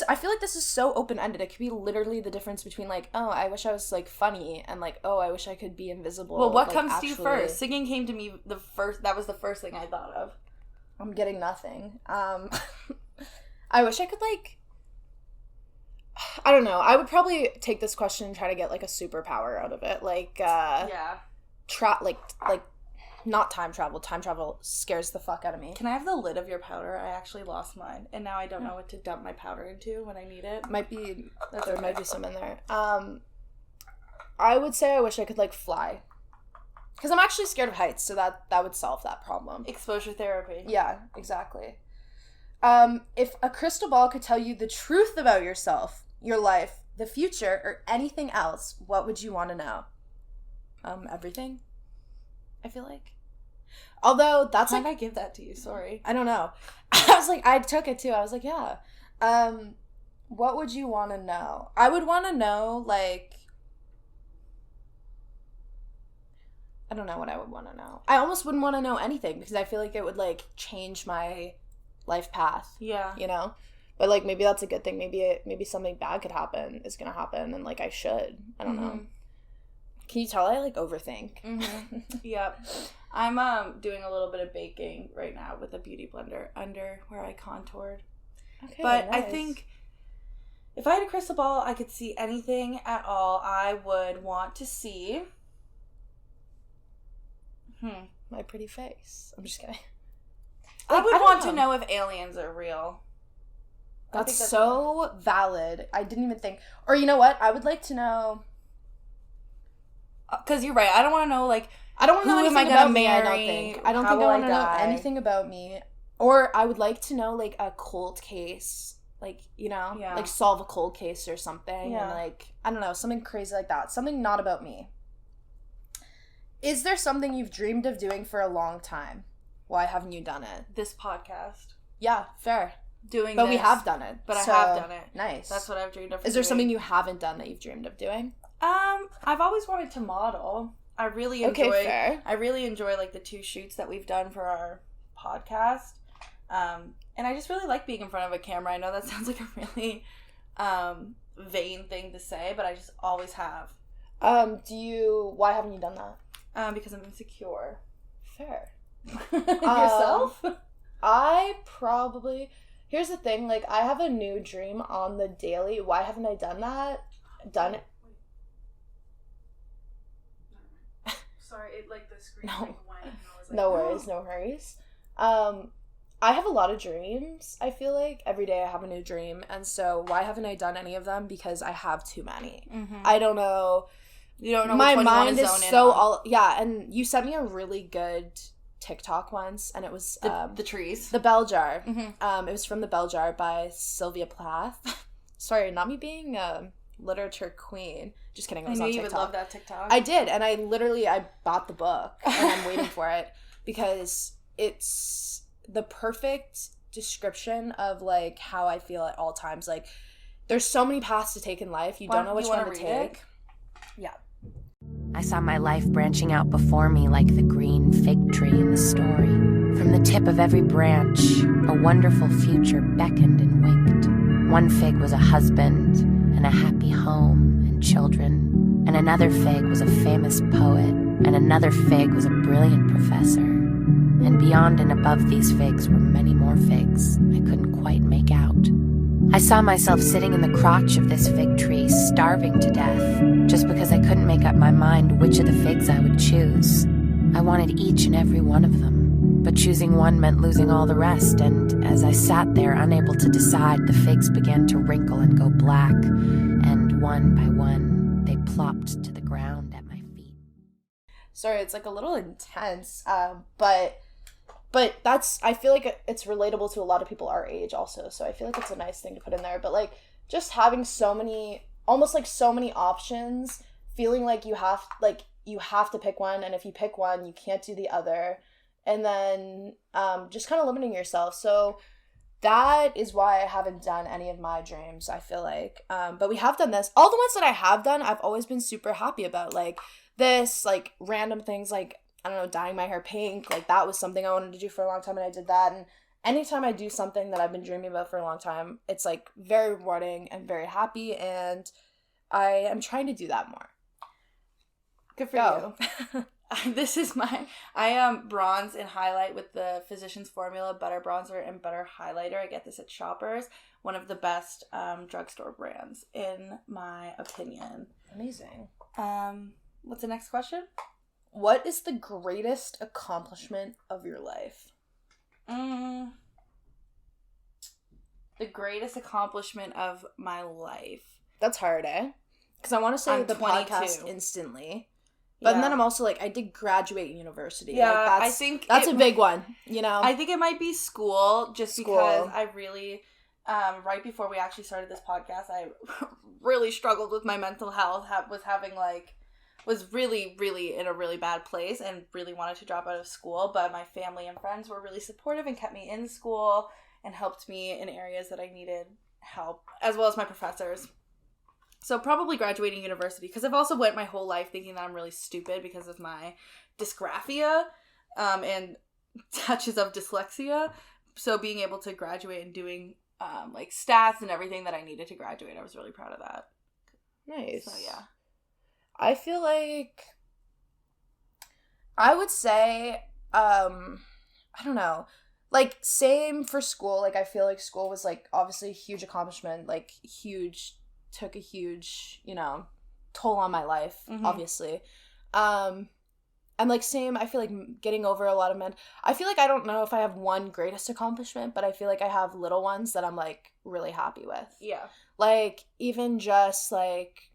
I feel like this is so open-ended. It could be literally the difference between, like, oh, I wish I was, like, funny, and, like, oh, I wish I could be invisible. Well, what like, comes to you first? Singing came to me that was the first thing I thought of. I'm getting nothing. I wish I could, like, I don't know. I would probably take this question and try to get, like, a superpower out of it. Like, yeah. Not time travel. Time travel scares the fuck out of me. Can I have the lid of your powder? I actually lost mine, and now I don't know what to dump my powder into when I need it. Might be some in there. I would say I wish I could like fly, because I'm actually scared of heights, so that would solve that problem. Exposure therapy. Yeah, exactly. If a crystal ball could tell you the truth about yourself, your life, the future, or anything else, what would you want to know? Everything. I feel like. Although, that's Why did I give that to you? Sorry. I don't know. I was like, I took it too. I was like, yeah. What would you want to know? I would want to know, like, I don't know what I would want to know. I almost wouldn't want to know anything because I feel like it would, like, change my life path. Yeah. You know? But, like, maybe that's a good thing. Maybe something bad could happen, is gonna happen, and, like, I should. I don't know. Can you tell I, like, overthink? Yep. I'm doing a little bit of baking right now with a beauty blender under where I contoured. Okay, but nice. I think if I had a crystal ball, I could see anything at all. I would want to see... My pretty face. I'm just kidding. I would want to know if aliens are real. That's so valid. I didn't even think. Or you know what? I would like to know. Because you're right. I don't want to know, like, I don't want to know anything about me, I don't marry? think. I don't How think I will want to know die? anything about me. Or I would like to know, like, a cold case. Like, you know? Yeah. Like, solve a cold case or something. Yeah. And, like, I don't know, something crazy like that. Something not about me. Is there something you've dreamed of doing for a long time? Why haven't you done it? This podcast. Yeah, fair. But we have done it. But so, I have done it. Nice. That's what I've dreamed of. Is there something you haven't done that you've dreamed of doing? I've always wanted to model. I really enjoy. Okay, fair. I really enjoy, like, the 2 shoots that we've done for our podcast. And I just really like being in front of a camera. I know that sounds like a really vain thing to say, but I just always have. Why haven't you done that? Because I'm insecure. Fair. Yourself? Here's the thing, like, I have a new dream on the daily. Why haven't I done that? Done it? Sorry, the screen No. went. And I was like, No worries, no hurries. I have a lot of dreams, I feel like. Every day I have a new dream. And so why haven't I done any of them? Because I have too many. I don't know. You don't know My which one mind you is want to zone so in on. yeah, and you sent me a really good TikTok once, and it was The trees. The Bell Jar. Mm-hmm. It was from The Bell Jar by Sylvia Plath. Sorry, not me being a literature queen. Just kidding, it was I knew on you TikTok. would love that TikTok. I did, and I bought the book, and I'm waiting for it, because it's the perfect description of, like, how I feel at all times. Like, there's so many paths to take in life, you don't know which one to take. Yeah. I saw my life branching out before me like the green fig tree in the story. From the tip of every branch, a wonderful future beckoned and winked. One fig was a husband and a happy home and children, and another fig was a famous poet, and another fig was a brilliant professor. And beyond and above these figs were many more figs I couldn't quite make out. I saw myself sitting in the crotch of this fig tree, starving to death, just because I couldn't make up my mind which of the figs I would choose. I wanted each and every one of them, but choosing one meant losing all the rest, and as I sat there unable to decide, the figs began to wrinkle and go black, and one by one, they plopped to the ground at my feet. Sorry, it's, like, a little intense, but that's, I feel like it's relatable to a lot of people our age also, so I feel like it's a nice thing to put in there. But, like, just having so many options, feeling like you have to pick one, and if you pick one, you can't do the other, and then just kind of limiting yourself. So that is why I haven't done any of my dreams, I feel like. But we have done this. All the ones that I have done, I've always been super happy about. Like, this, like, random things, like, I don't know, dyeing my hair pink, like, that was something I wanted to do for a long time, and I did that. And anytime I do something that I've been dreaming about for a long time, it's, like, very rewarding and very happy, and I am trying to do that more. Good for you. This is I bronze and highlight with the Physicians Formula Butter Bronzer and Butter Highlighter. I get this at Shoppers. One of the best drugstore brands, in my opinion. Amazing. What's the next question? What is the greatest accomplishment of your life? The greatest accomplishment of my life. That's hard, eh? Because I want to say I'm the 22. podcast instantly. But then I'm also like, I did graduate university. Yeah, like, I think that's a big one, you know? I think it might be school, because I really, right before we actually started this podcast, I really struggled with my mental health, was really, really in a really bad place and really wanted to drop out of school, but my family and friends were really supportive and kept me in school and helped me in areas that I needed help, as well as my professors. So probably graduating university, because I've also went my whole life thinking that I'm really stupid because of my dysgraphia and touches of dyslexia. So being able to graduate and doing like stats and everything that I needed to graduate. I was really proud of that. Nice. So yeah. I feel like I would say, I don't know, like, same for school. Like, I feel like school was, like, obviously a huge accomplishment, like, took a huge, toll on my life, obviously. And, like, same, I feel like getting over a lot of men. I feel like I don't know if I have one greatest accomplishment, but I feel like I have little ones that I'm, like, really happy with. Yeah. Like, even just, like,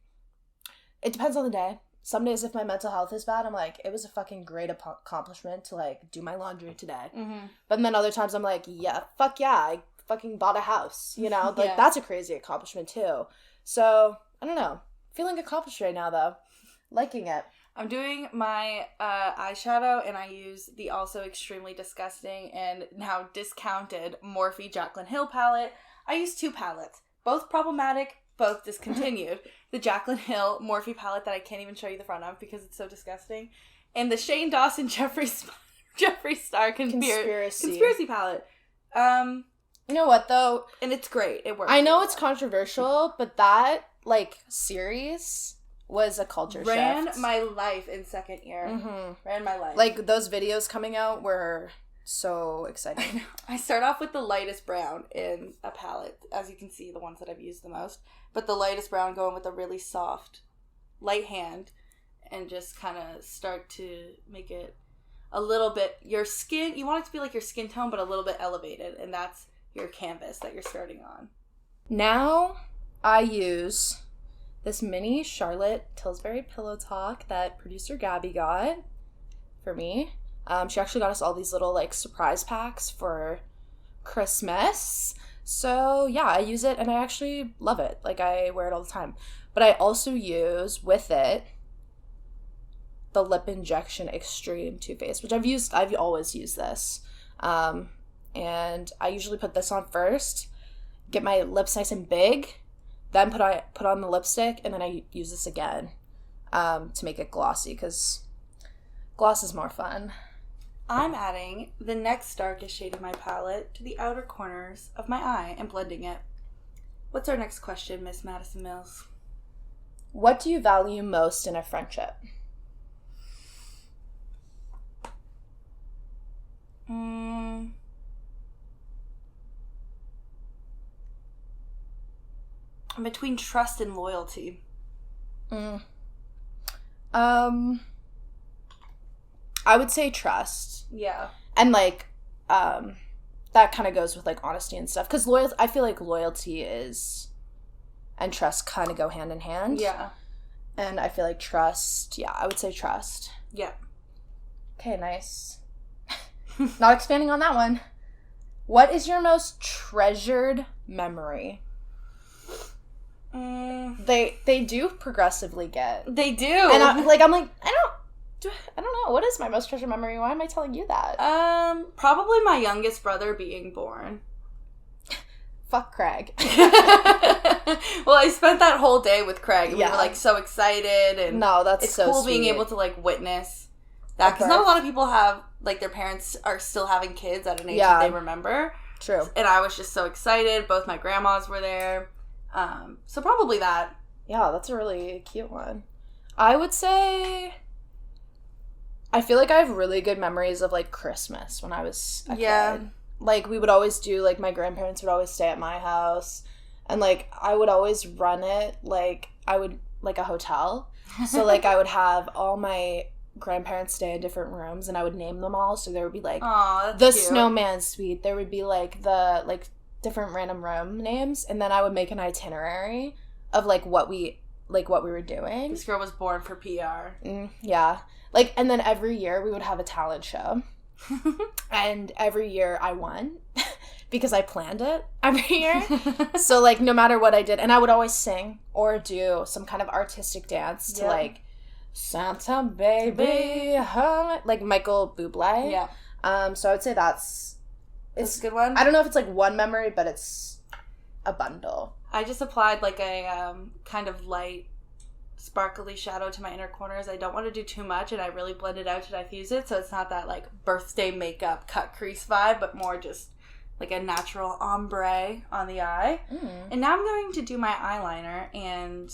it depends on the day. Some days if my mental health is bad, I'm like, it was a fucking great accomplishment to, like, do my laundry today. Mm-hmm. But then other times I'm like, yeah, fuck yeah, I fucking bought a house, Like, that's a crazy accomplishment, too. So, I don't know. Feeling accomplished right now, though. Liking it. I'm doing my eyeshadow, and I use the also extremely disgusting and now discounted Morphe Jaclyn Hill palette. I use 2 palettes. Both problematic, both discontinued. The Jaclyn Hill Morphe palette that I can't even show you the front of because it's so disgusting. And the Shane Dawson Jeffree Star conspiracy palette. You know what, though? And it's great. It works. I know it's controversial, but that, like, series was a culture shift. Ran my life in second year. Mm-hmm. Ran my life. Like, those videos coming out were so exciting. I start off with the lightest brown in a palette. As you can see, the ones that I've used the most. But the lightest brown going with a really soft, light hand. And just kind of start to make it a little bit... Your skin... You want it to be like your skin tone, but a little bit elevated. And that's your canvas that you're starting on. Now, I use this mini Charlotte Tilbury Pillow Talk that producer Gabby got for me. She actually got us all these little, like, surprise packs for Christmas. So, yeah, I use it, and I actually love it. Like, I wear it all the time. But I also use, with it, the Lip Injection Extreme Too Faced, which I've always used this. And I usually put this on first, get my lips nice and big, then put on the lipstick, and then I use this again to make it glossy, because gloss is more fun. I'm adding the next darkest shade of my palette to the outer corners of my eye and blending it. What's our next question, Miss Madison Mills? What do you value most in a friendship? I'm between trust and loyalty. I would say trust. Yeah. And, like, that kind of goes with, like, honesty and stuff. Because I feel like loyalty and trust kind of go hand in hand. Yeah. And I feel like trust, I would say trust. Yeah. Okay, nice. Not expanding on that one. What is your most treasured memory? They do progressively get. They do. And I'm like, I don't know. What is my most treasured memory? Why am I telling you that? Probably my youngest brother being born. Fuck Craig. Well, I spent that whole day with Craig. And we were, like, so excited. And no, that's so cool sweet. being able to, like, witness that. Because not a lot of people have, like, their parents are still having kids at an age that they remember. True. And I was just so excited. Both my grandmas were there. So probably that. Yeah, that's a really cute one. I would say... I feel like I have really good memories of, like, Christmas when I was a kid. Like, we would always do, like, my grandparents would always stay at my house. And, like, I would always run it, like, like, a hotel. So, like, I would have all my grandparents stay in different rooms, and I would name them all. So there would be, like, the cute. Snowman Suite. There would be, like, the, like, different random room names. And then I would make an itinerary of, like, what we were doing. This girl was born for PR. Yeah. Like, and then every year we would have a talent show. And every year I won because I planned it every year. So, like, no matter what I did, and I would always sing or do some kind of artistic dance to, like, Santa Baby, like Michael Bublé. Yeah. So I would say that's a good one. I don't know if it's, like, one memory, but it's a bundle. I just applied, like, a kind of light sparkly shadow to my inner corners. I don't want to do too much, and I really blend it out to diffuse it, so it's not that, like, birthday makeup cut crease vibe, but more just like a natural ombre on the eye. And now I'm going to do my eyeliner, and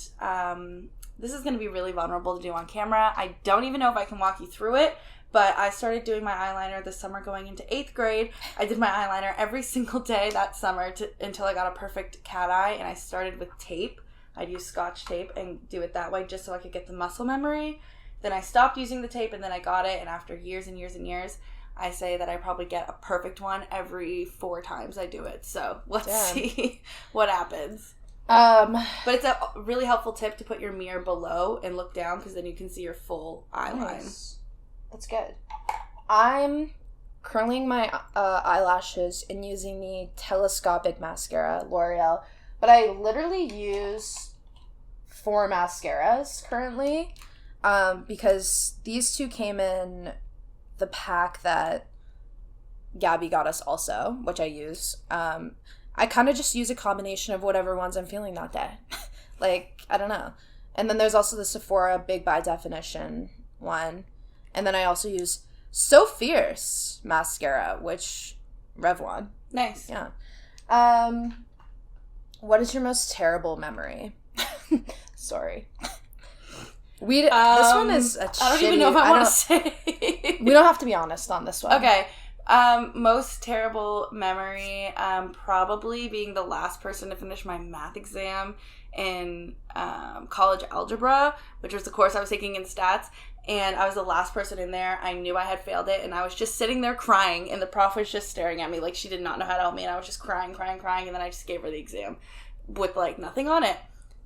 this is going to be really vulnerable to do on camera. I don't even know if I can walk you through it, but I started doing my eyeliner this summer going into 8th grade. I did my eyeliner every single day that summer until I got a perfect cat eye, and I started with tape. I'd use Scotch tape and do it that way just so I could get the muscle memory. Then I stopped using the tape, and then I got it, and after years and years and years, I say that I probably get a perfect one every 4 times I do it. So let's see what happens. But it's a really helpful tip to put your mirror below and look down, because then you can see your full eye line. That's good. I'm curling my eyelashes and using the telescopic mascara, L'Oreal. But I literally use 4 mascaras currently, because these 2 came in the pack that Gabby got us also, which I use. I kind of just use a combination of whatever ones I'm feeling that day. Like, I don't know. And then there's also the Sephora Big By Definition one. And then I also use So Fierce mascara, which Revlon. Nice. Yeah. What is your most terrible memory? Sorry. This one is a shitty... I don't even know if I want to say. We don't have to be honest on this one. Okay. Most terrible memory, probably being the last person to finish my math exam in college algebra, which was the course I was taking in stats, and I was the last person in there. I knew I had failed it, and I was just sitting there crying, and the prof was just staring at me like she did not know how to help me, and I was just crying, and then I just gave her the exam with, like, nothing on it.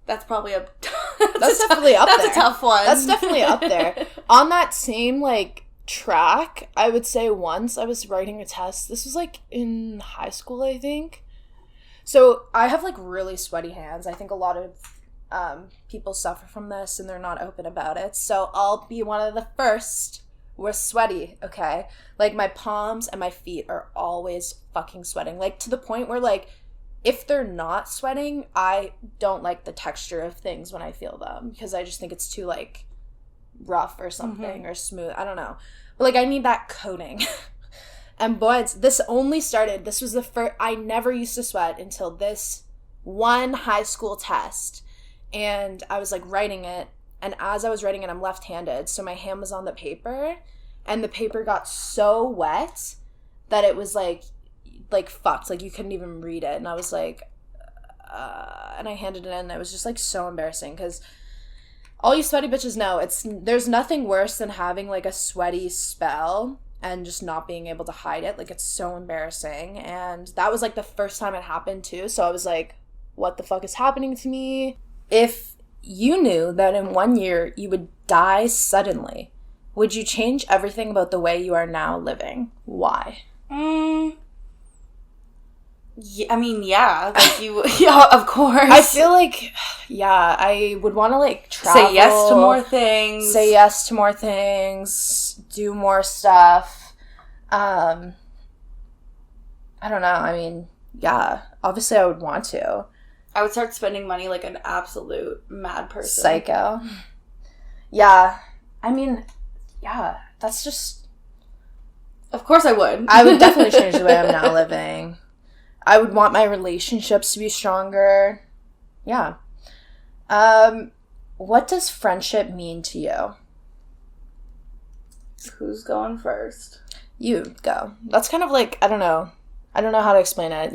That's probably that's definitely up there. That's a tough one. That's definitely up there. On that same, like, track, I would say once I was writing a test. This was, like, in high school, I think. So I have, like, really sweaty hands. I think a lot of people suffer from this, and they're not open about it. So I'll be one of the first. We're sweaty, okay? Like, my palms and my feet are always fucking sweating. Like, to the point where, like, if they're not sweating, I don't like the texture of things when I feel them, because I just think it's too, like, rough or something, or smooth. I don't know. But, like, I need that coating. And boy, this was the first, I never used to sweat until this one high school test. And I was, like, writing it. And as I was writing it, I'm left-handed. So my hand was on the paper. And the paper got so wet that it was, like fucked. Like, you couldn't even read it. And I was like, and I handed it in. And it was just, like, so embarrassing. Because all you sweaty bitches know, there's nothing worse than having, like, a sweaty spell and just not being able to hide it. Like, it's so embarrassing. And that was, like, the first time it happened, too. So I was like, what the fuck is happening to me? If you knew that in 1 year you would die suddenly, would you change everything about the way you are now living? Why? Yeah, I mean, yeah. Like, yeah, of course. I feel like, yeah, I would want to, like, travel. Say yes to more things. Do more stuff. I don't know. I mean, yeah, obviously I would want to. I would start spending money like an absolute mad person. Psycho. Yeah. I mean, yeah, that's just... Of course I would. I would definitely change the way I'm now living. I would want my relationships to be stronger. Yeah. What does friendship mean to you? Who's going first? You go. That's kind of like, I don't know how to explain it.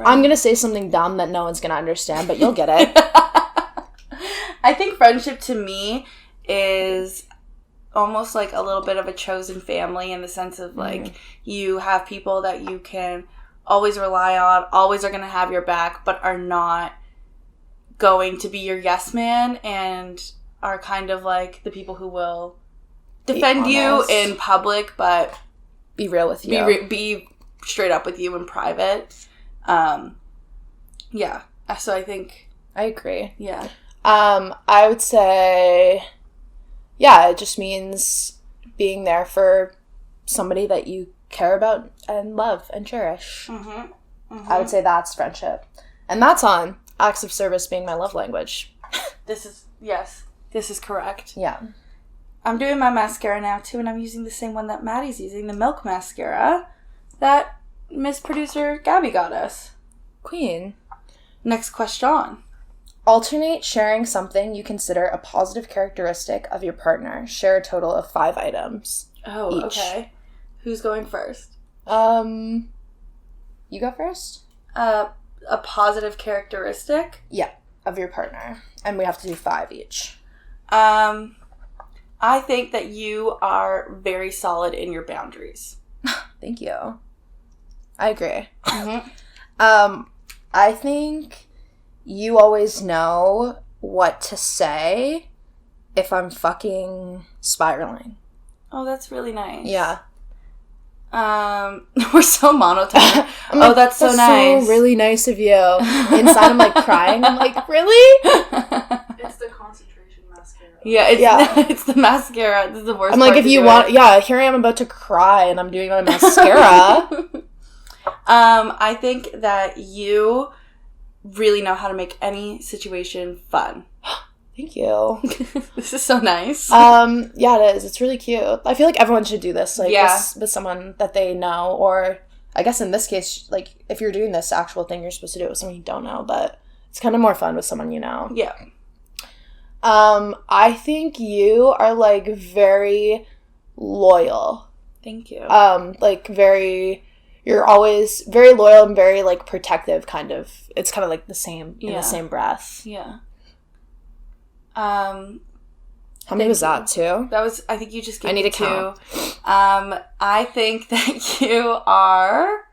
I'm going to say something dumb that no one's going to understand, but you'll get it. I think friendship to me is almost like a little bit of a chosen family, in the sense of, like, you have people that you can always rely on, always are going to have your back, but are not going to be your yes man, and are kind of like the people who will defend you in public, but be real with you. Be straight up with you in private. Yeah. So I think... I agree. Yeah. I would say, yeah, it just means being there for somebody that you care about and love and cherish. I would say that's friendship. And that's on acts of service being my love language. This is correct. Yeah. I'm doing my mascara now, too, and I'm using the same one that Maddie's using, the Milk Mascara. That Miss Producer Gabby got us. Queen. Next question. Alternate sharing something you consider a positive characteristic of your partner. Share a total of 5 items. Oh, each. Okay. Who's going first? You go first? A positive characteristic? Yeah, of your partner. And we have to do 5 each. I think that you are very solid in your boundaries. Thank you. I agree. Mm-hmm. I think you always know what to say if I'm fucking spiraling. Oh, that's really nice. Yeah. We're so monotone. Like, that's so nice. So really nice of you. Inside, I'm like crying. I'm like, really? It's the concentration mascara. Yeah, it's the mascara. This is the worst. I'm like, part if to you do want, it. yeah, here I am about to cry, and I'm doing my mascara. I think that you really know how to make any situation fun. Thank you. This is so nice. Yeah, it is. It's really cute. I feel like everyone should do this, like, Yeah. with someone that they know, or I guess in this case, like, if you're doing this actual thing, you're supposed to do it with someone you don't know, but it's kind of more fun with someone you know. Yeah. I think you are, like, very loyal. Thank you. Like, you're always very loyal and very, like, protective, kind of. It's kind of like the same, in the same breath. Yeah. How many was that, 2? That was, I think you just gave I need me to 2. count. I think that you are...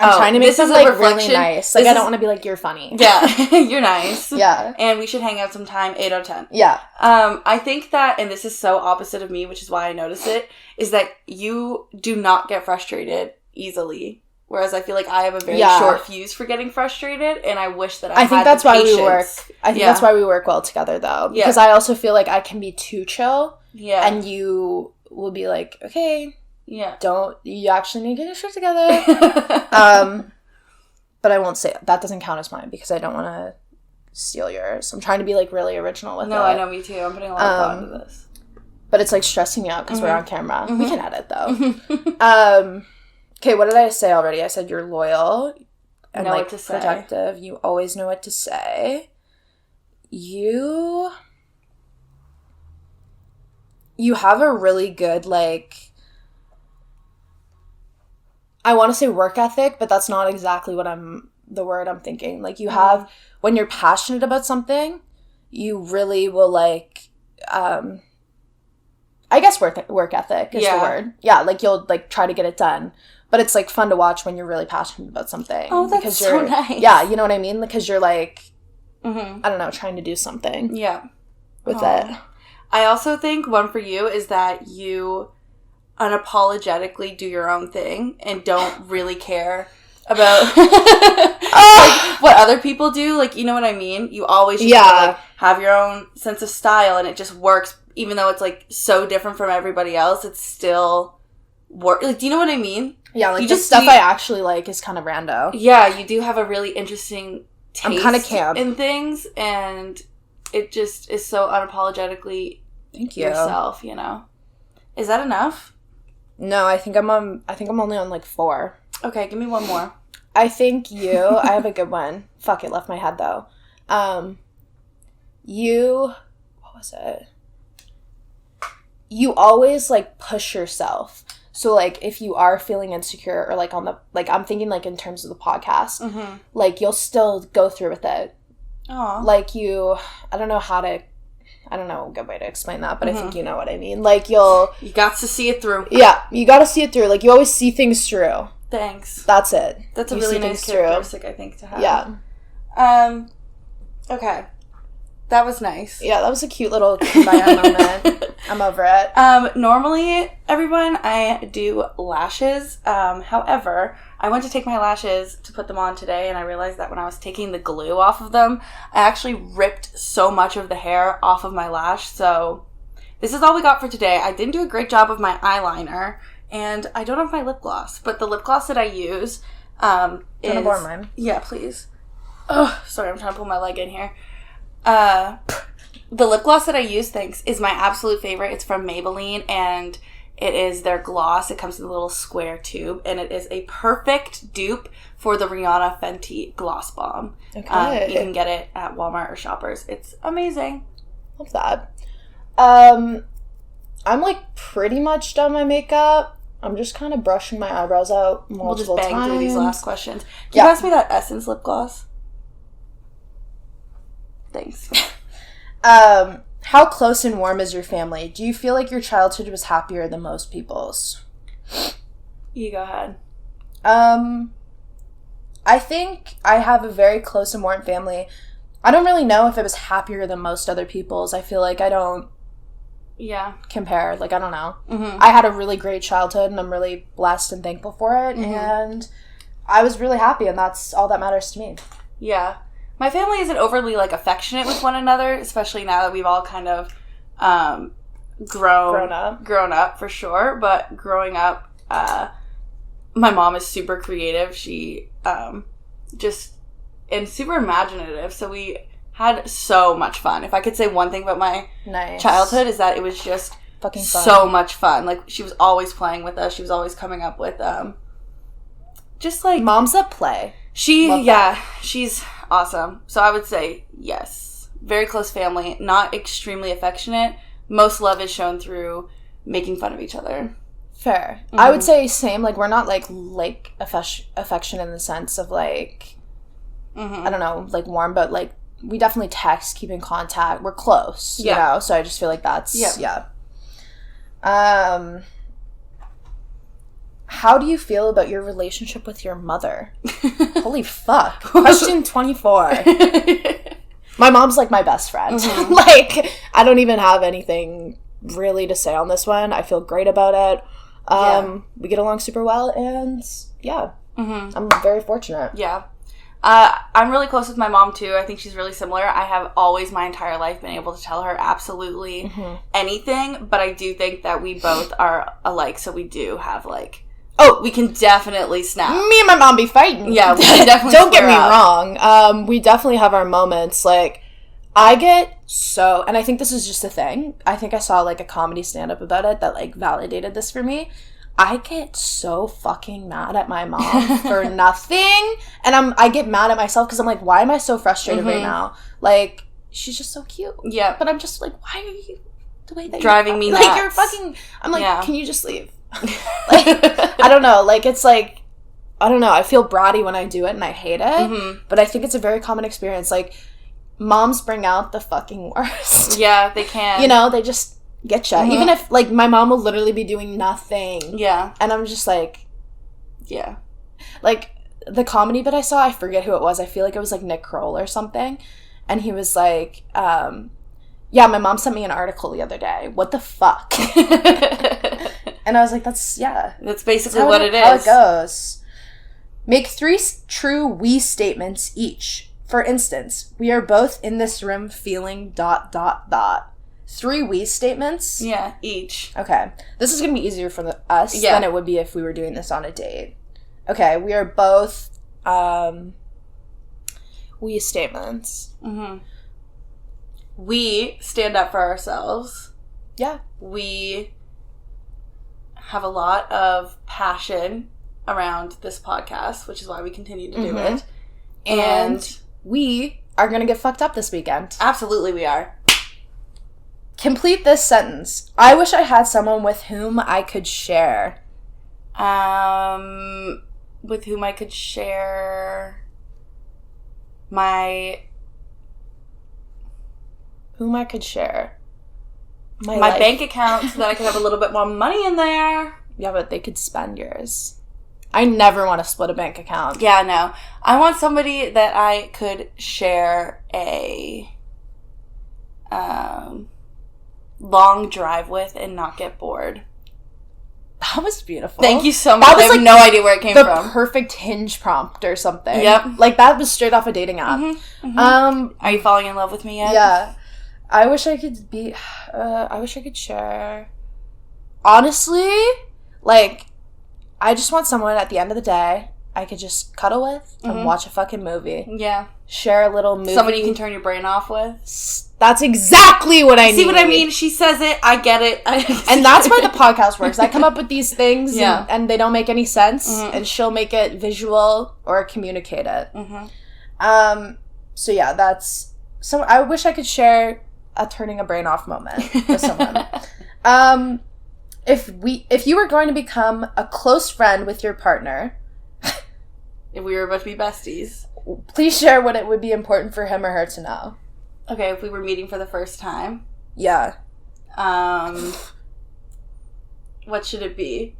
I'm trying to make this like really reflection. nice. Like, I don't want to be like, you're funny. Yeah, you're nice. Yeah. And we should hang out sometime, 8 out of 10. Yeah. I think that, and this is so opposite of me, which is why I notice it, is that you do not get frustrated easily. Whereas I feel like I have a very short fuse for getting frustrated, and I wish that I think had that's the why patience. we work. I think that's why we work well together, though. Yeah. Because I also feel like I can be too chill. Yeah. And you will be like, okay, yeah. you actually need to get your shit together. But I won't say that doesn't count as mine because I don't want to steal yours. I'm trying to be like really original with it. No, I know, me too. I'm putting a lot of thought into this. But it's like stressing me out because we're on camera. We can edit though. Okay, what did I say already? I said you're loyal and know like what to say. protective. You always know what to say. You have a really good, like, I want to say work ethic, but that's not exactly the word I'm thinking. Like, you have, when you're passionate about something, you really will, like, I guess work ethic is the word. Yeah, like, you'll, like, try to get it done. But it's, like, fun to watch when you're really passionate about something. Oh, that's so nice. Yeah, you know what I mean? Because you're, like, I don't know, trying to do something. Yeah. With it. I also think one for you is that you unapologetically do your own thing and don't really care about like what other people do. Like, you know what I mean? You always just like, have your own sense of style, and it just works, even though it's like so different from everybody else. It's still work. Like, do you know what I mean? Yeah, like, the stuff I actually like is kind of rando. Yeah, you do have a really interesting taste. I'm kind of camp in things, and it just is so unapologetically yourself, you know. Is that enough? No, I think I'm only on like 4. Okay, give me one more. I think I have a good one. Fuck, it left my head though. What was it? You always like push yourself. So like if you are feeling insecure or like I'm thinking like in terms of the podcast, like you'll still go through with it. Aww. Like I don't know a good way to explain that, but I think you know what I mean. Like you got to see it through. Yeah, you got to see it through. Like you always see things through. Thanks. That's it. That's a really nice characteristic, I think, to have. Yeah. Okay. That was nice. Yeah, that was a cute little kumbaya moment. I'm over it. Normally, everyone, I do lashes. However, I went to take my lashes to put them on today, and I realized that when I was taking the glue off of them, I actually ripped so much of the hair off of my lash. So this is all we got for today. I didn't do a great job of my eyeliner, and I don't have my lip gloss. But the lip gloss that I use is... Do you want to borrow mine? Yeah, please. Oh, sorry, I'm trying to pull my leg in here. The lip gloss that I use, is my absolute favorite. It's from Maybelline, and It is their gloss. It comes in a little square tube, and it is a perfect dupe for the Rihanna Fenty Gloss Bomb. Okay. You can get it at Walmart or Shoppers. It's amazing. Love that. I'm like pretty much done my makeup. I'm just kind of brushing my eyebrows out multiple times. We'll just bang through these last questions. Can you pass me that Essence lip gloss? Thanks. How close and warm is your family? Do you feel like your childhood was happier than most people's? You go ahead. I think I have a very close and warm family. I don't really know if it was happier than most other people's. I feel like I don't compare. Like, I don't know. Mm-hmm. I had a really great childhood, and I'm really blessed and thankful for it, mm-hmm. and I was really happy, and that's all that matters to me. Yeah. My family isn't overly, like, affectionate with one another, especially now that we've all kind of grown up, for sure. But growing up, my mom is super creative. She and super imaginative. So we had so much fun. If I could say one thing about my childhood, is that it was just fucking fun. So much fun. Like, she was always playing with us. She was always coming up with just like moms that play. She's awesome. So I would say yes. Very close family, not extremely affectionate. Most love is shown through making fun of each other. Fair. Mm-hmm. I would say same. Like, we're not like affection in the sense of like, mm-hmm. I don't know, like warm, but like we definitely text, keep in contact. We're close, you know? So I just feel like that's, How do you feel about your relationship with your mother? Holy fuck. Question 24. My mom's like my best friend. Mm-hmm. Like, I don't even have anything really to say on this one. I feel great about it. We get along super well, and mm-hmm. I'm very fortunate. Yeah. I'm really close with my mom, too. I think she's really similar. I have always, my entire life, been able to tell her absolutely mm-hmm. anything, but I do think that we both are alike, so we do have, like... Oh, we can definitely snap. Me and my mom be fighting. Yeah, we can definitely Don't get me wrong. We definitely have our moments. Like, I get so... And I think this is just a thing. I think I saw, like, a comedy stand-up about it that, like, validated this for me. I get so fucking mad at my mom for nothing. And I get mad at myself because I'm like, why am I so frustrated mm-hmm. right now? Like, she's just so cute. Yeah. But I'm just like, why are you the way that driving me nuts? Like, you're fucking... I'm like, can you just leave? Like, I don't know. Like, it's like, I don't know. I feel bratty when I do it and I hate it. Mm-hmm. But I think it's a very common experience. Like, moms bring out the fucking worst. Yeah, they can. You know, they just get you. Mm-hmm. Even if, like, my mom will literally be doing nothing. Yeah. And I'm just like... Yeah. Like, the comedy bit I saw, I forget who it was. I feel like it was, like, Nick Kroll or something. And he was like, yeah, my mom sent me an article the other day. What the fuck? And I was like, that's basically what it is. How it goes. Make 3 true we statements each. For instance, we are both in this room feeling ... 3 we statements? Yeah, each. Okay. This is going to be easier for us than it would be if we were doing this on a date. Okay, we are both we statements. Mm-hmm. We stand up for ourselves. Yeah. We have a lot of passion around this podcast, which is why we continue to do mm-hmm. it. And we are going to get fucked up this weekend. Absolutely we are. Complete this sentence. I wish I had someone with whom I could share. With whom I could share my... Whom I could share. My bank account so that I could have a little bit more money in there. Yeah, but they could spend yours. I never want to split a bank account. Yeah, no. I want somebody that I could share a long drive with and not get bored. That was beautiful. Thank you so much. I have no idea where it came from. The perfect Hinge prompt or something. Yep. Like, that was straight off a dating app. Mm-hmm. Mm-hmm. Are you falling in love with me yet? Yeah. I wish I could share. Honestly, like, I just want someone at the end of the day. I could just cuddle with and watch a fucking movie. Yeah. Share a little movie. Somebody you can turn your brain off with. That's exactly what I need. See what I mean? She says it. I get it. And that's why the podcast works. I come up with these things yeah. and they don't make any sense. And she'll make it visual or communicate it. So yeah, that's... So I wish I could share a turning a brain off moment with someone. If you were going to become a close friend with your partner... If we were about to be besties. Please share what it would be important for him or her to know. Okay, if we were meeting for the first time. Yeah. What should it be?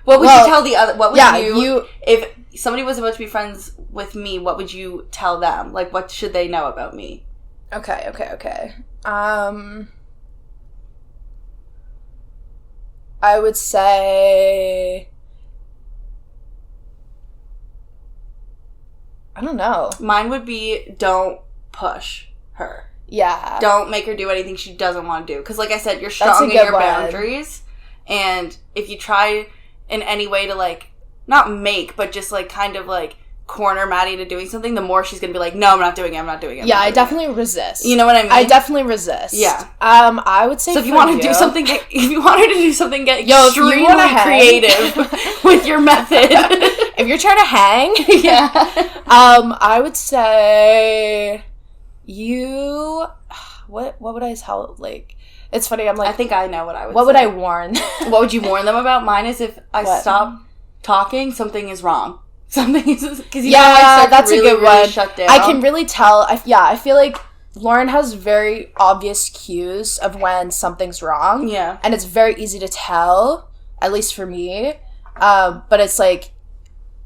What would you tell the other... What would you... If somebody was about to be friends with me, what would you tell them? Like, what should they know about me? Okay. I would say... I don't know. Mine would be, don't push her. Yeah. Don't make her do anything she doesn't want to do. Because, like I said, you're strong in your boundaries. And if you try in any way to, like, not make, but just, like, kind of, like, corner Maddie into doing something, the more she's going to be like, no, I'm not doing it. Yeah, I definitely resist. You know what I mean? I definitely resist. Yeah. I would say so if you want to do something, if you want her to do something, get extremely creative with your method. If you're trying to hang, yeah. I would say you. What would I tell? Like, it's funny. I'm like, I think I know what I would. What say. would I warn? What would you warn them about? Mine is if I stop talking, something is wrong. Something is because that's really, a good really one. Shut down. I can really tell. I feel like Lauren has very obvious cues of when something's wrong. Yeah, and it's very easy to tell, at least for me. But it's like.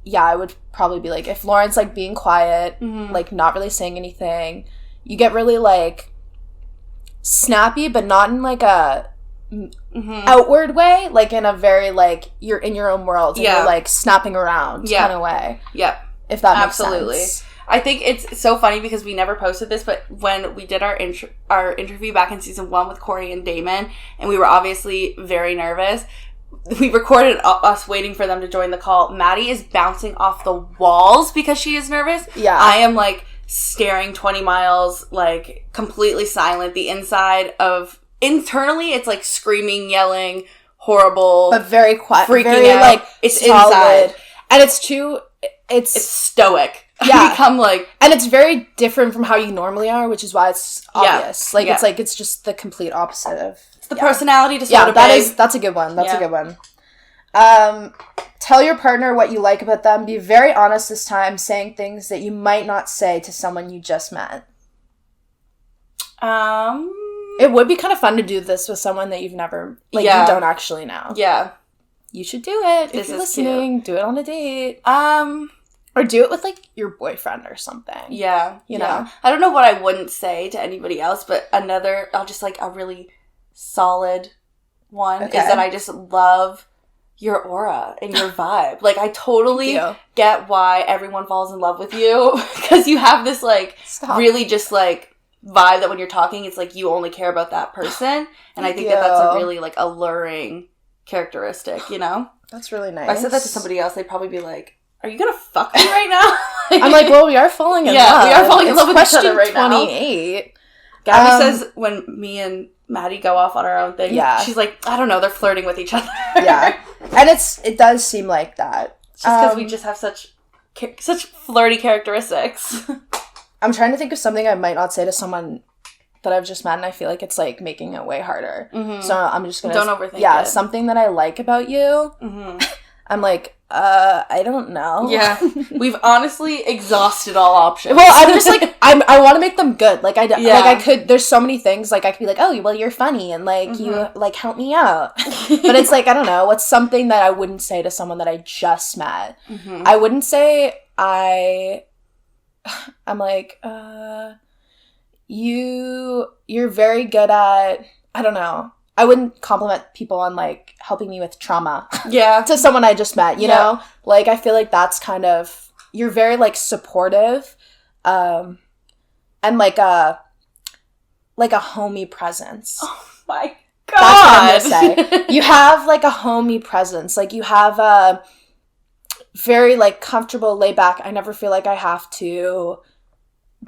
Yeah, I would probably be like, if Lauren's, like, being quiet, like, not really saying anything, you get really, like, snappy, but not in, like, a outward way, like, in a very, like, you're in your own world, and you're, like, snapping around kind of way. Yeah. If that makes sense. I think it's so funny because we never posted this, but when we did our interview back in season 1 with Corey and Damon, and we were obviously very nervous, we recorded us waiting for them to join the call. Maddie is bouncing off the walls because she is nervous. Yeah. I am, like, staring 20 miles, like, completely silent. The inside of... Internally, it's, like, screaming, yelling, horrible. But very quiet. Freaking very, out. Like, it's solid. inside. And it's too... It's stoic. Yeah. Become, like... And it's very different from how you normally are, which is why it's obvious. Like, it's just the complete opposite of... The personality disorder. That's a good one. That's a good one. Tell your partner what you like about them. Be very honest this time, saying things that you might not say to someone you just met. It would be kind of fun to do this with someone that you've never, you don't actually know. Yeah. You should do it. If you're listening, do it on a date. Or do it with, like, your boyfriend or something. Yeah. You know? I don't know what I wouldn't say to anybody else, but I'll just, like, a really solid one is that I just love your aura and your vibe. Like, I totally get why everyone falls in love with you because you have this, like, really just, like, vibe that when you're talking, it's like you only care about that person. And I think that's a really, like, alluring characteristic, you know? That's really nice. If I said that to somebody else, they'd probably be like, are you gonna fuck me right now? I'm like, well, we are falling in love. Yeah, we are falling in love with each other right 28. now. 28. Gabby says when me and Maddie go off on our own thing, she's like, I don't know, they're flirting with each other. Yeah. And it does seem like that. It's just because we just have such flirty characteristics. I'm trying to think of something I might not say to someone that I've just met, and I feel like it's, like, making it way harder. Mm-hmm. So I'm just gonna... Don't overthink it. Yeah, something that I like about you. Mm-hmm. I'm like, I don't know. Yeah. We've honestly exhausted all options. Well, I'm just like, I want to make them good. Like, I could, there's so many things, like, I could be like, oh, well, you're funny, and, like, you, like, help me out. But it's like, I don't know, what's something that I wouldn't say to someone that I just met? Mm-hmm. I wouldn't say I'm like, you're very good at, I don't know. I wouldn't compliment people on, like, helping me with trauma. Yeah. To someone I just met, you know? Like, I feel like that's kind of... You're very, like, supportive. And, like a homey presence. Oh, my God. That's what I'm gonna say. You have, like, a homey presence. Like, you have very, like, comfortable, laid back. I never feel like I have to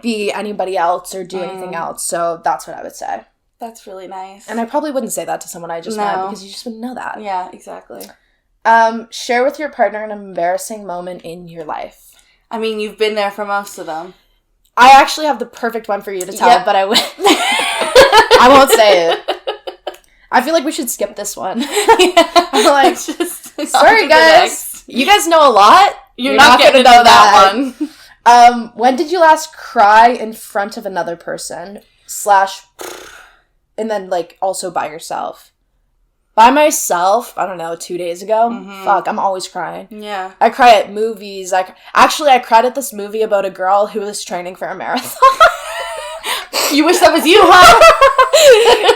be anybody else or do anything else. So that's what I would say. That's really nice. And I probably wouldn't say that to someone I just met because you just wouldn't know that. Yeah, exactly. Share with your partner an embarrassing moment in your life. I mean, you've been there for most of them. I actually have the perfect one for you to tell, but I won't say it. I feel like we should skip this one. I'm like, sorry guys. You guys know a lot. You're not going to know that one. When did you last cry in front of another person? And then, like, also by yourself. By myself, I don't know, 2 days ago. Fuck, I'm always crying. Yeah. I cry at movies. I cried at this movie about a girl who was training for a marathon. You wish that was you, huh?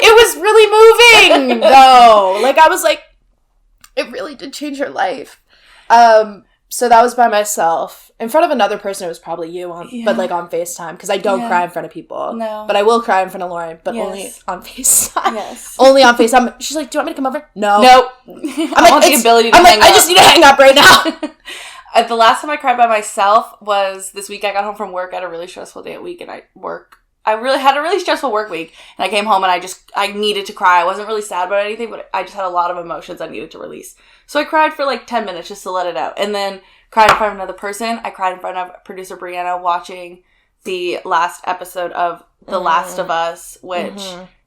It was really moving, though. Like, I was like, it really did change her life. So that was by myself. In front of another person, it was probably you, but, like, on FaceTime. Because I don't cry in front of people. No. But I will cry in front of Lauren, but only on FaceTime. Yes. Only on FaceTime. She's like, do you want me to come over? No. Nope. I want the ability to hang up. I just need to hang up right now. The last time I cried by myself was this week. I got home from work. I had a really stressful day at week, and I really had a really stressful work week, and I came home and I needed to cry. I wasn't really sad about anything, but I just had a lot of emotions I needed to release. So I cried for like 10 minutes just to let it out, and then cried in front of another person. I cried in front of producer Brianna watching the last episode of The Last of Us, which,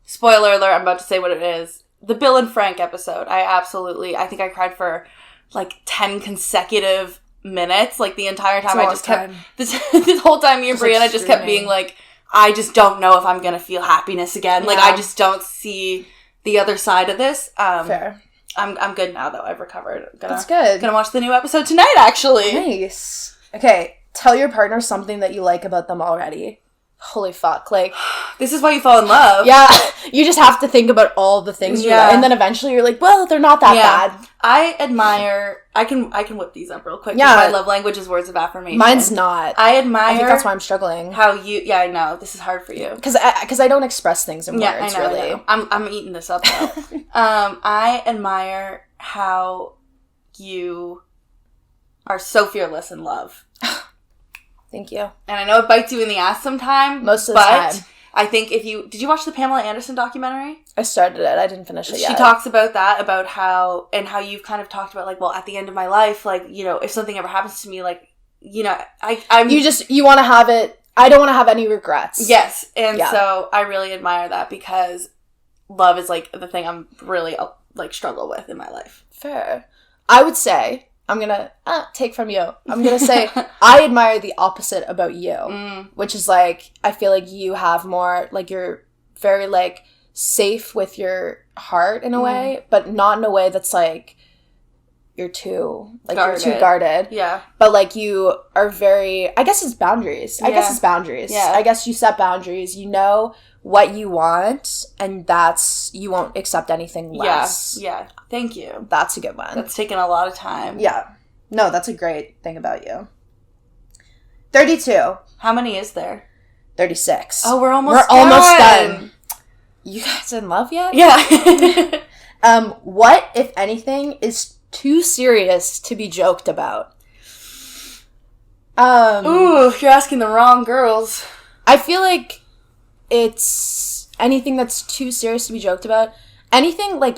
spoiler alert, I'm about to say what it is. The Bill and Frank episode. I think I cried for like 10 consecutive minutes, like the entire time. I just kept, this whole time me and Brianna just kept being like, I just don't know if I'm going to feel happiness again. Yeah. Like, I just don't see the other side of this. Fair. I'm good now, though. I've recovered. That's good. Gonna watch the new episode tonight, actually. Nice. Okay, tell your partner something that you like about them already. Holy fuck, like... This is why you fall in love. Yeah, you just have to think about all the things you like, and then eventually you're like, well, they're not that bad. I admire... I can whip these up real quick. Yeah. My love language is words of affirmation. Mine's not. I admire... I think that's why I'm struggling. How you... Yeah, I know. This is hard for you. Because I don't express things in words, really. I know. I'm eating this up, though. I admire how you are so fearless in love. Thank you. And I know it bites you in the ass sometime. Most of the time. I think if you... Did you watch the Pamela Anderson documentary? I started it. I didn't finish it yet. She talks about that, about how... And how you've kind of talked about, like, well, at the end of my life, like, you know, if something ever happens to me, like, you know, I'm... You want to have it... I don't want to have any regrets. Yes. And so I really admire that because love is, like, the thing I'm really, like, struggle with in my life. Fair. I would say... I'm going to take from you. I'm going to say I admire the opposite about you, which is, like, I feel like you have more, like, you're very, like, safe with your heart in a way, but not in a way that's, like, you're too guarded. Yeah. But, like, you are very, I guess it's boundaries. Yeah. I guess it's boundaries. Yeah. I guess you set boundaries. You know what you want, and you won't accept anything less. Yeah. Thank you. That's a good one. That's taken a lot of time. Yeah. No, that's a great thing about you. 32. How many is there? 36. Oh, we're almost done. You guys in love yet? Yeah. What, if anything, is too serious to be joked about? Ooh, you're asking the wrong girls. I feel like it's anything that's too serious to be joked about. Anything, like,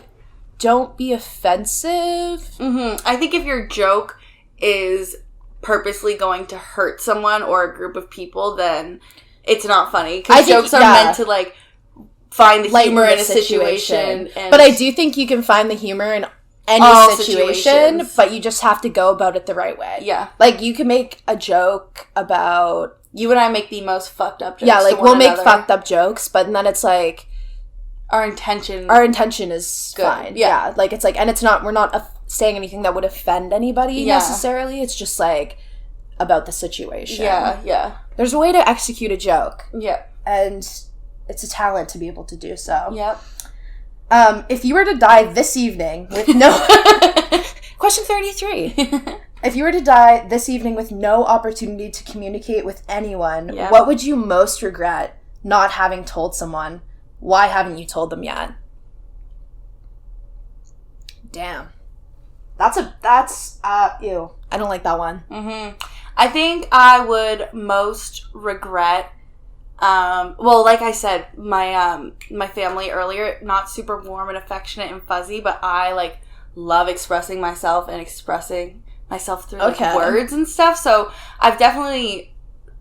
don't be offensive. I think if your joke is purposely going to hurt someone or a group of people, then it's not funny. Because jokes are meant to, like, find the humor in a situation. But I do think you can find the humor in any situation, but you just have to go about it the right way. Yeah. Like, you can make a joke about... You and I make the most fucked up jokes. Yeah, like, we'll make fucked up jokes, but then it's like... Our intention is good. Fine. Yeah. Like, it's like... And it's not... We're not saying anything that would offend anybody necessarily. It's just, like, about the situation. Yeah. There's a way to execute a joke. Yeah. And it's a talent to be able to do so. Yep. If you were to die this evening with no... Question 33. If you were to die this evening with no opportunity to communicate with anyone, what would you most regret not having told someone? Why haven't you told them yet? Damn. Ew. I don't like that one. I think I would most regret, well, like I said, my family earlier, not super warm and affectionate and fuzzy, but I, like, love expressing myself and expressing myself through, like, words and stuff. So I've definitely,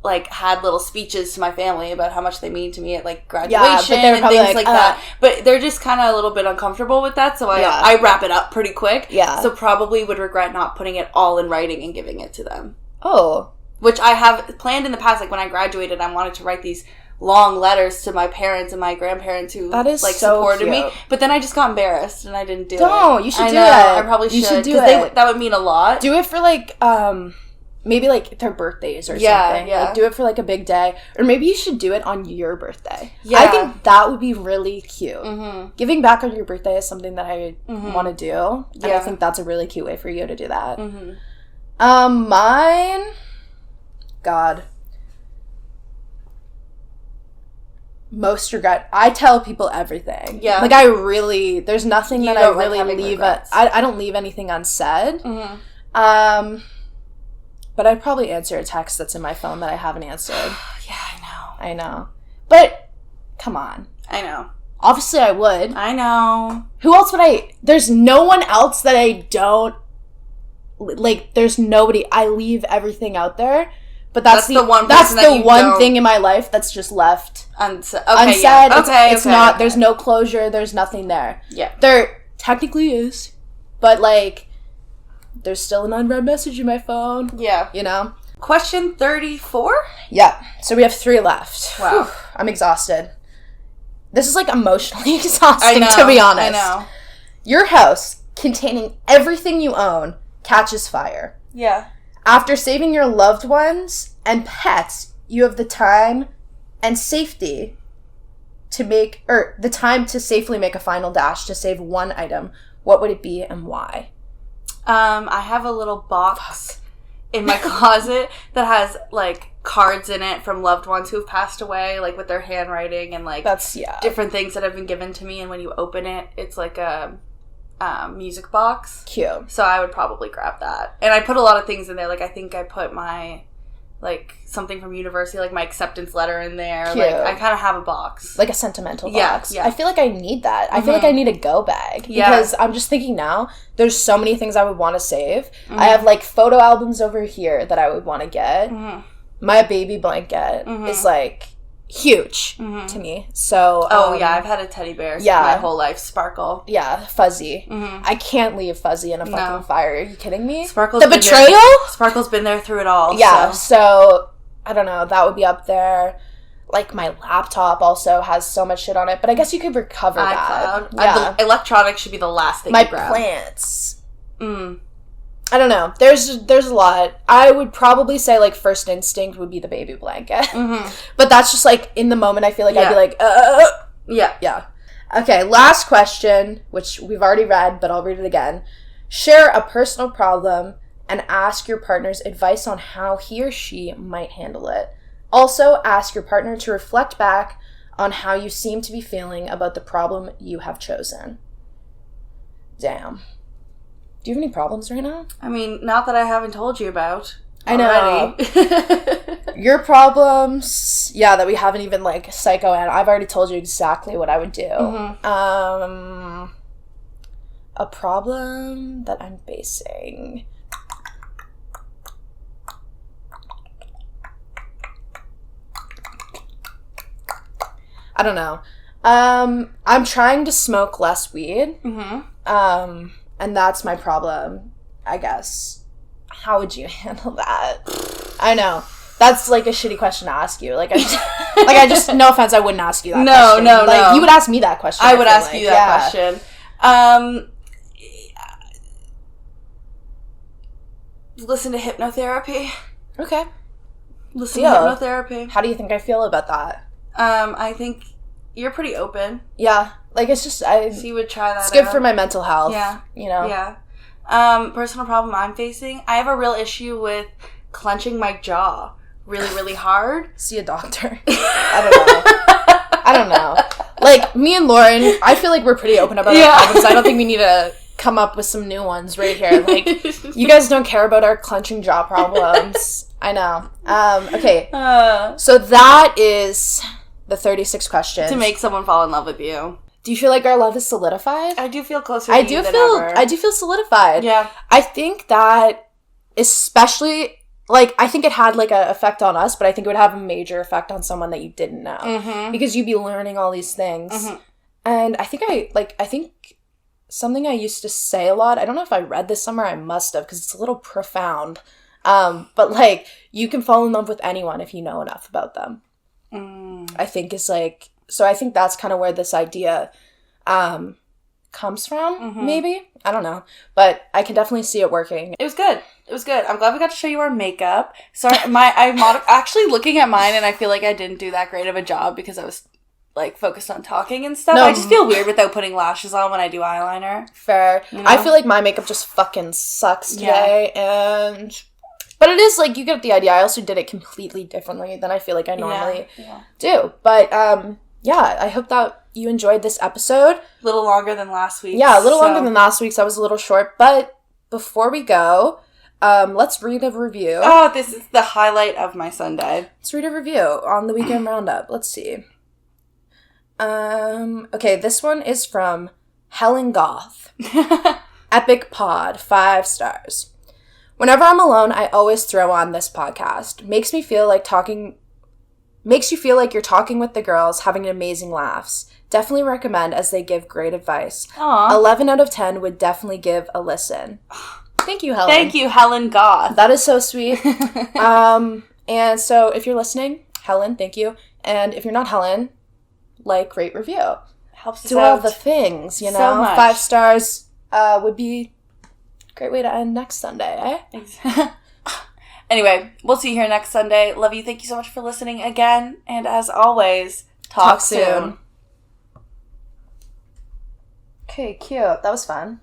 like, had little speeches to my family about how much they mean to me at, like, graduation and things like that. But they're just kind of a little bit uncomfortable with that, so I wrap it up pretty quick. Yeah. So probably would regret not putting it all in writing and giving it to them. Oh. Which I have planned in the past, like, when I graduated, I wanted to write these long letters to my parents and my grandparents who, like, supported me. But then I just got embarrassed and I didn't do it. You should do it. I probably should. You should do it. That would mean a lot. Do it for, like, maybe, like, their birthdays or something. Yeah. Like, do it for, like, a big day. Or maybe you should do it on your birthday. Yeah. I think that would be really cute. Giving back on your birthday is something that I want to do. And I think that's a really cute way for you to do that. Mine... God. Most regret. I tell people everything. Yeah. Like, I really... There's nothing that I really leave... I don't leave anything unsaid. But I'd probably answer a text that's in my phone that I haven't answered. I know. But, come on. I know. Obviously, I would. I know. Who else would I... There's no one else that I don't... Like, there's nobody... I leave everything out there. But that's the one thing in my life that's just left unsaid. It's not... There's no closure. There's nothing there. Yeah. There technically is. But, like... There's still an unread message in my phone. Yeah. You know? Question 34? Yeah. So we have 3 left. Wow. Whew, I'm exhausted. This is, like, emotionally exhausting, to be honest. I know. Your house, containing everything you own, catches fire. Yeah. After saving your loved ones and pets, you have the time and safety to make... Or the time to safely make a final dash to save one item. What would it be and why? I have a little box in my closet that has, like, cards in it from loved ones who have passed away, like, with their handwriting and, like, different things that have been given to me. And when you open it, it's like a music box. Cute. So I would probably grab that. And I put a lot of things in there. Like, I think I put my... like, something from university, like my acceptance letter in there. Cute. Like, I kind of have a box. Like a sentimental box. Yeah. I feel like I need that. I feel like I need a go bag. Because I'm just thinking now, there's so many things I would want to save. I have, like, photo albums over here that I would want to get. My baby blanket is, like, huge to me. So, I've had a teddy bear my whole life. Sparkle. Yeah, Fuzzy. I can't leave Fuzzy in a fucking fire. Are you kidding me? Sparkle's Sparkle's been there through it all. Yeah, so I don't know. That would be up there. Like, my laptop also has so much shit on it, but I guess you could recover that. Yeah. Electronics should be the last thing you grab. My plants. I don't know. There's a lot. I would probably say, like, first instinct would be the baby blanket. But that's just, like, in the moment, I feel like I'd be like, Yeah. Yeah. Okay, last question, which we've already read, but I'll read it again. Share a personal problem and ask your partner's advice on how he or she might handle it. Also, ask your partner to reflect back on how you seem to be feeling about the problem you have chosen. Damn. Do you have any problems right now? I mean, not that I haven't told you about. I know. Your problems, that we haven't even, like, I've already told you exactly what I would do. A problem that I'm facing. I don't know. I'm trying to smoke less weed. And that's my problem, I guess. How would you handle that? I know. That's, like, a shitty question to ask you. Like, I just, no offense, I wouldn't ask you that question. No. You would ask me that question. I would ask you that question. Listen to hypnotherapy. Okay. Listen to hypnotherapy. How do you think I feel about that? I think you're pretty open. Yeah. Like, it's just, so you would try that It's good for my mental health. Yeah. You know? Yeah. Personal problem I'm facing, I have a real issue with clenching my jaw really, really hard. See a doctor. I don't know. Like, me and Lauren, I feel like we're pretty open about our problems. I don't think we need to come up with some new ones right here. Like, you guys don't care about our clenching jaw problems. I know. Okay. So that is the 36 questions. To make someone fall in love with you. Do you feel like our love is solidified? I do feel closer to you than ever. I do feel solidified. Yeah. I think that especially, like, I think it had, like, an effect on us, but I think it would have a major effect on someone that you didn't know. Mm-hmm. Because you'd be learning all these things. Mm-hmm. And I think something I used to say a lot, I don't know if I read this somewhere, I must have, because it's a little profound. But, like, you can fall in love with anyone if you know enough about them. I think is, like, so I think that's kind of where this idea comes from, maybe. I don't know. But I can definitely see it working. It was good. It was good. I'm glad we got to show you our makeup. Sorry, I'm actually looking at mine, and I feel like I didn't do that great of a job because I was, like, focused on talking and stuff. No. I just feel weird without putting lashes on when I do eyeliner. Fair. You know? I feel like my makeup just fucking sucks today, But it is, like, you get the idea. I also did it completely differently than I feel like I normally do. But, yeah, I hope that you enjoyed this episode. A little longer than last week. Yeah, a little longer than last week's. I was a little short. But before we go, let's read a review. Oh, this is the highlight of my Sunday. Let's read a review on the Weekend Roundup. Let's see. Okay, this one is from Helen Goth. Epic Pod, 5 stars. Whenever I'm alone, I always throw on this podcast. Makes you feel like you're talking with the girls, having amazing laughs. Definitely recommend, as they give great advice. Aww. 11 out of 10 would definitely give a listen. Thank you, Helen. Thank you, Helen Goth. That is so sweet. And so if you're listening, Helen, thank you. And if you're not Helen, like, rate, review. Helps us do out. All the things, you know. So much. 5 stars would be a great way to end next Sunday, eh? Anyway, we'll see you here next Sunday. Love you. Thank you so much for listening again. And as always, talk soon. Okay, cute. That was fun.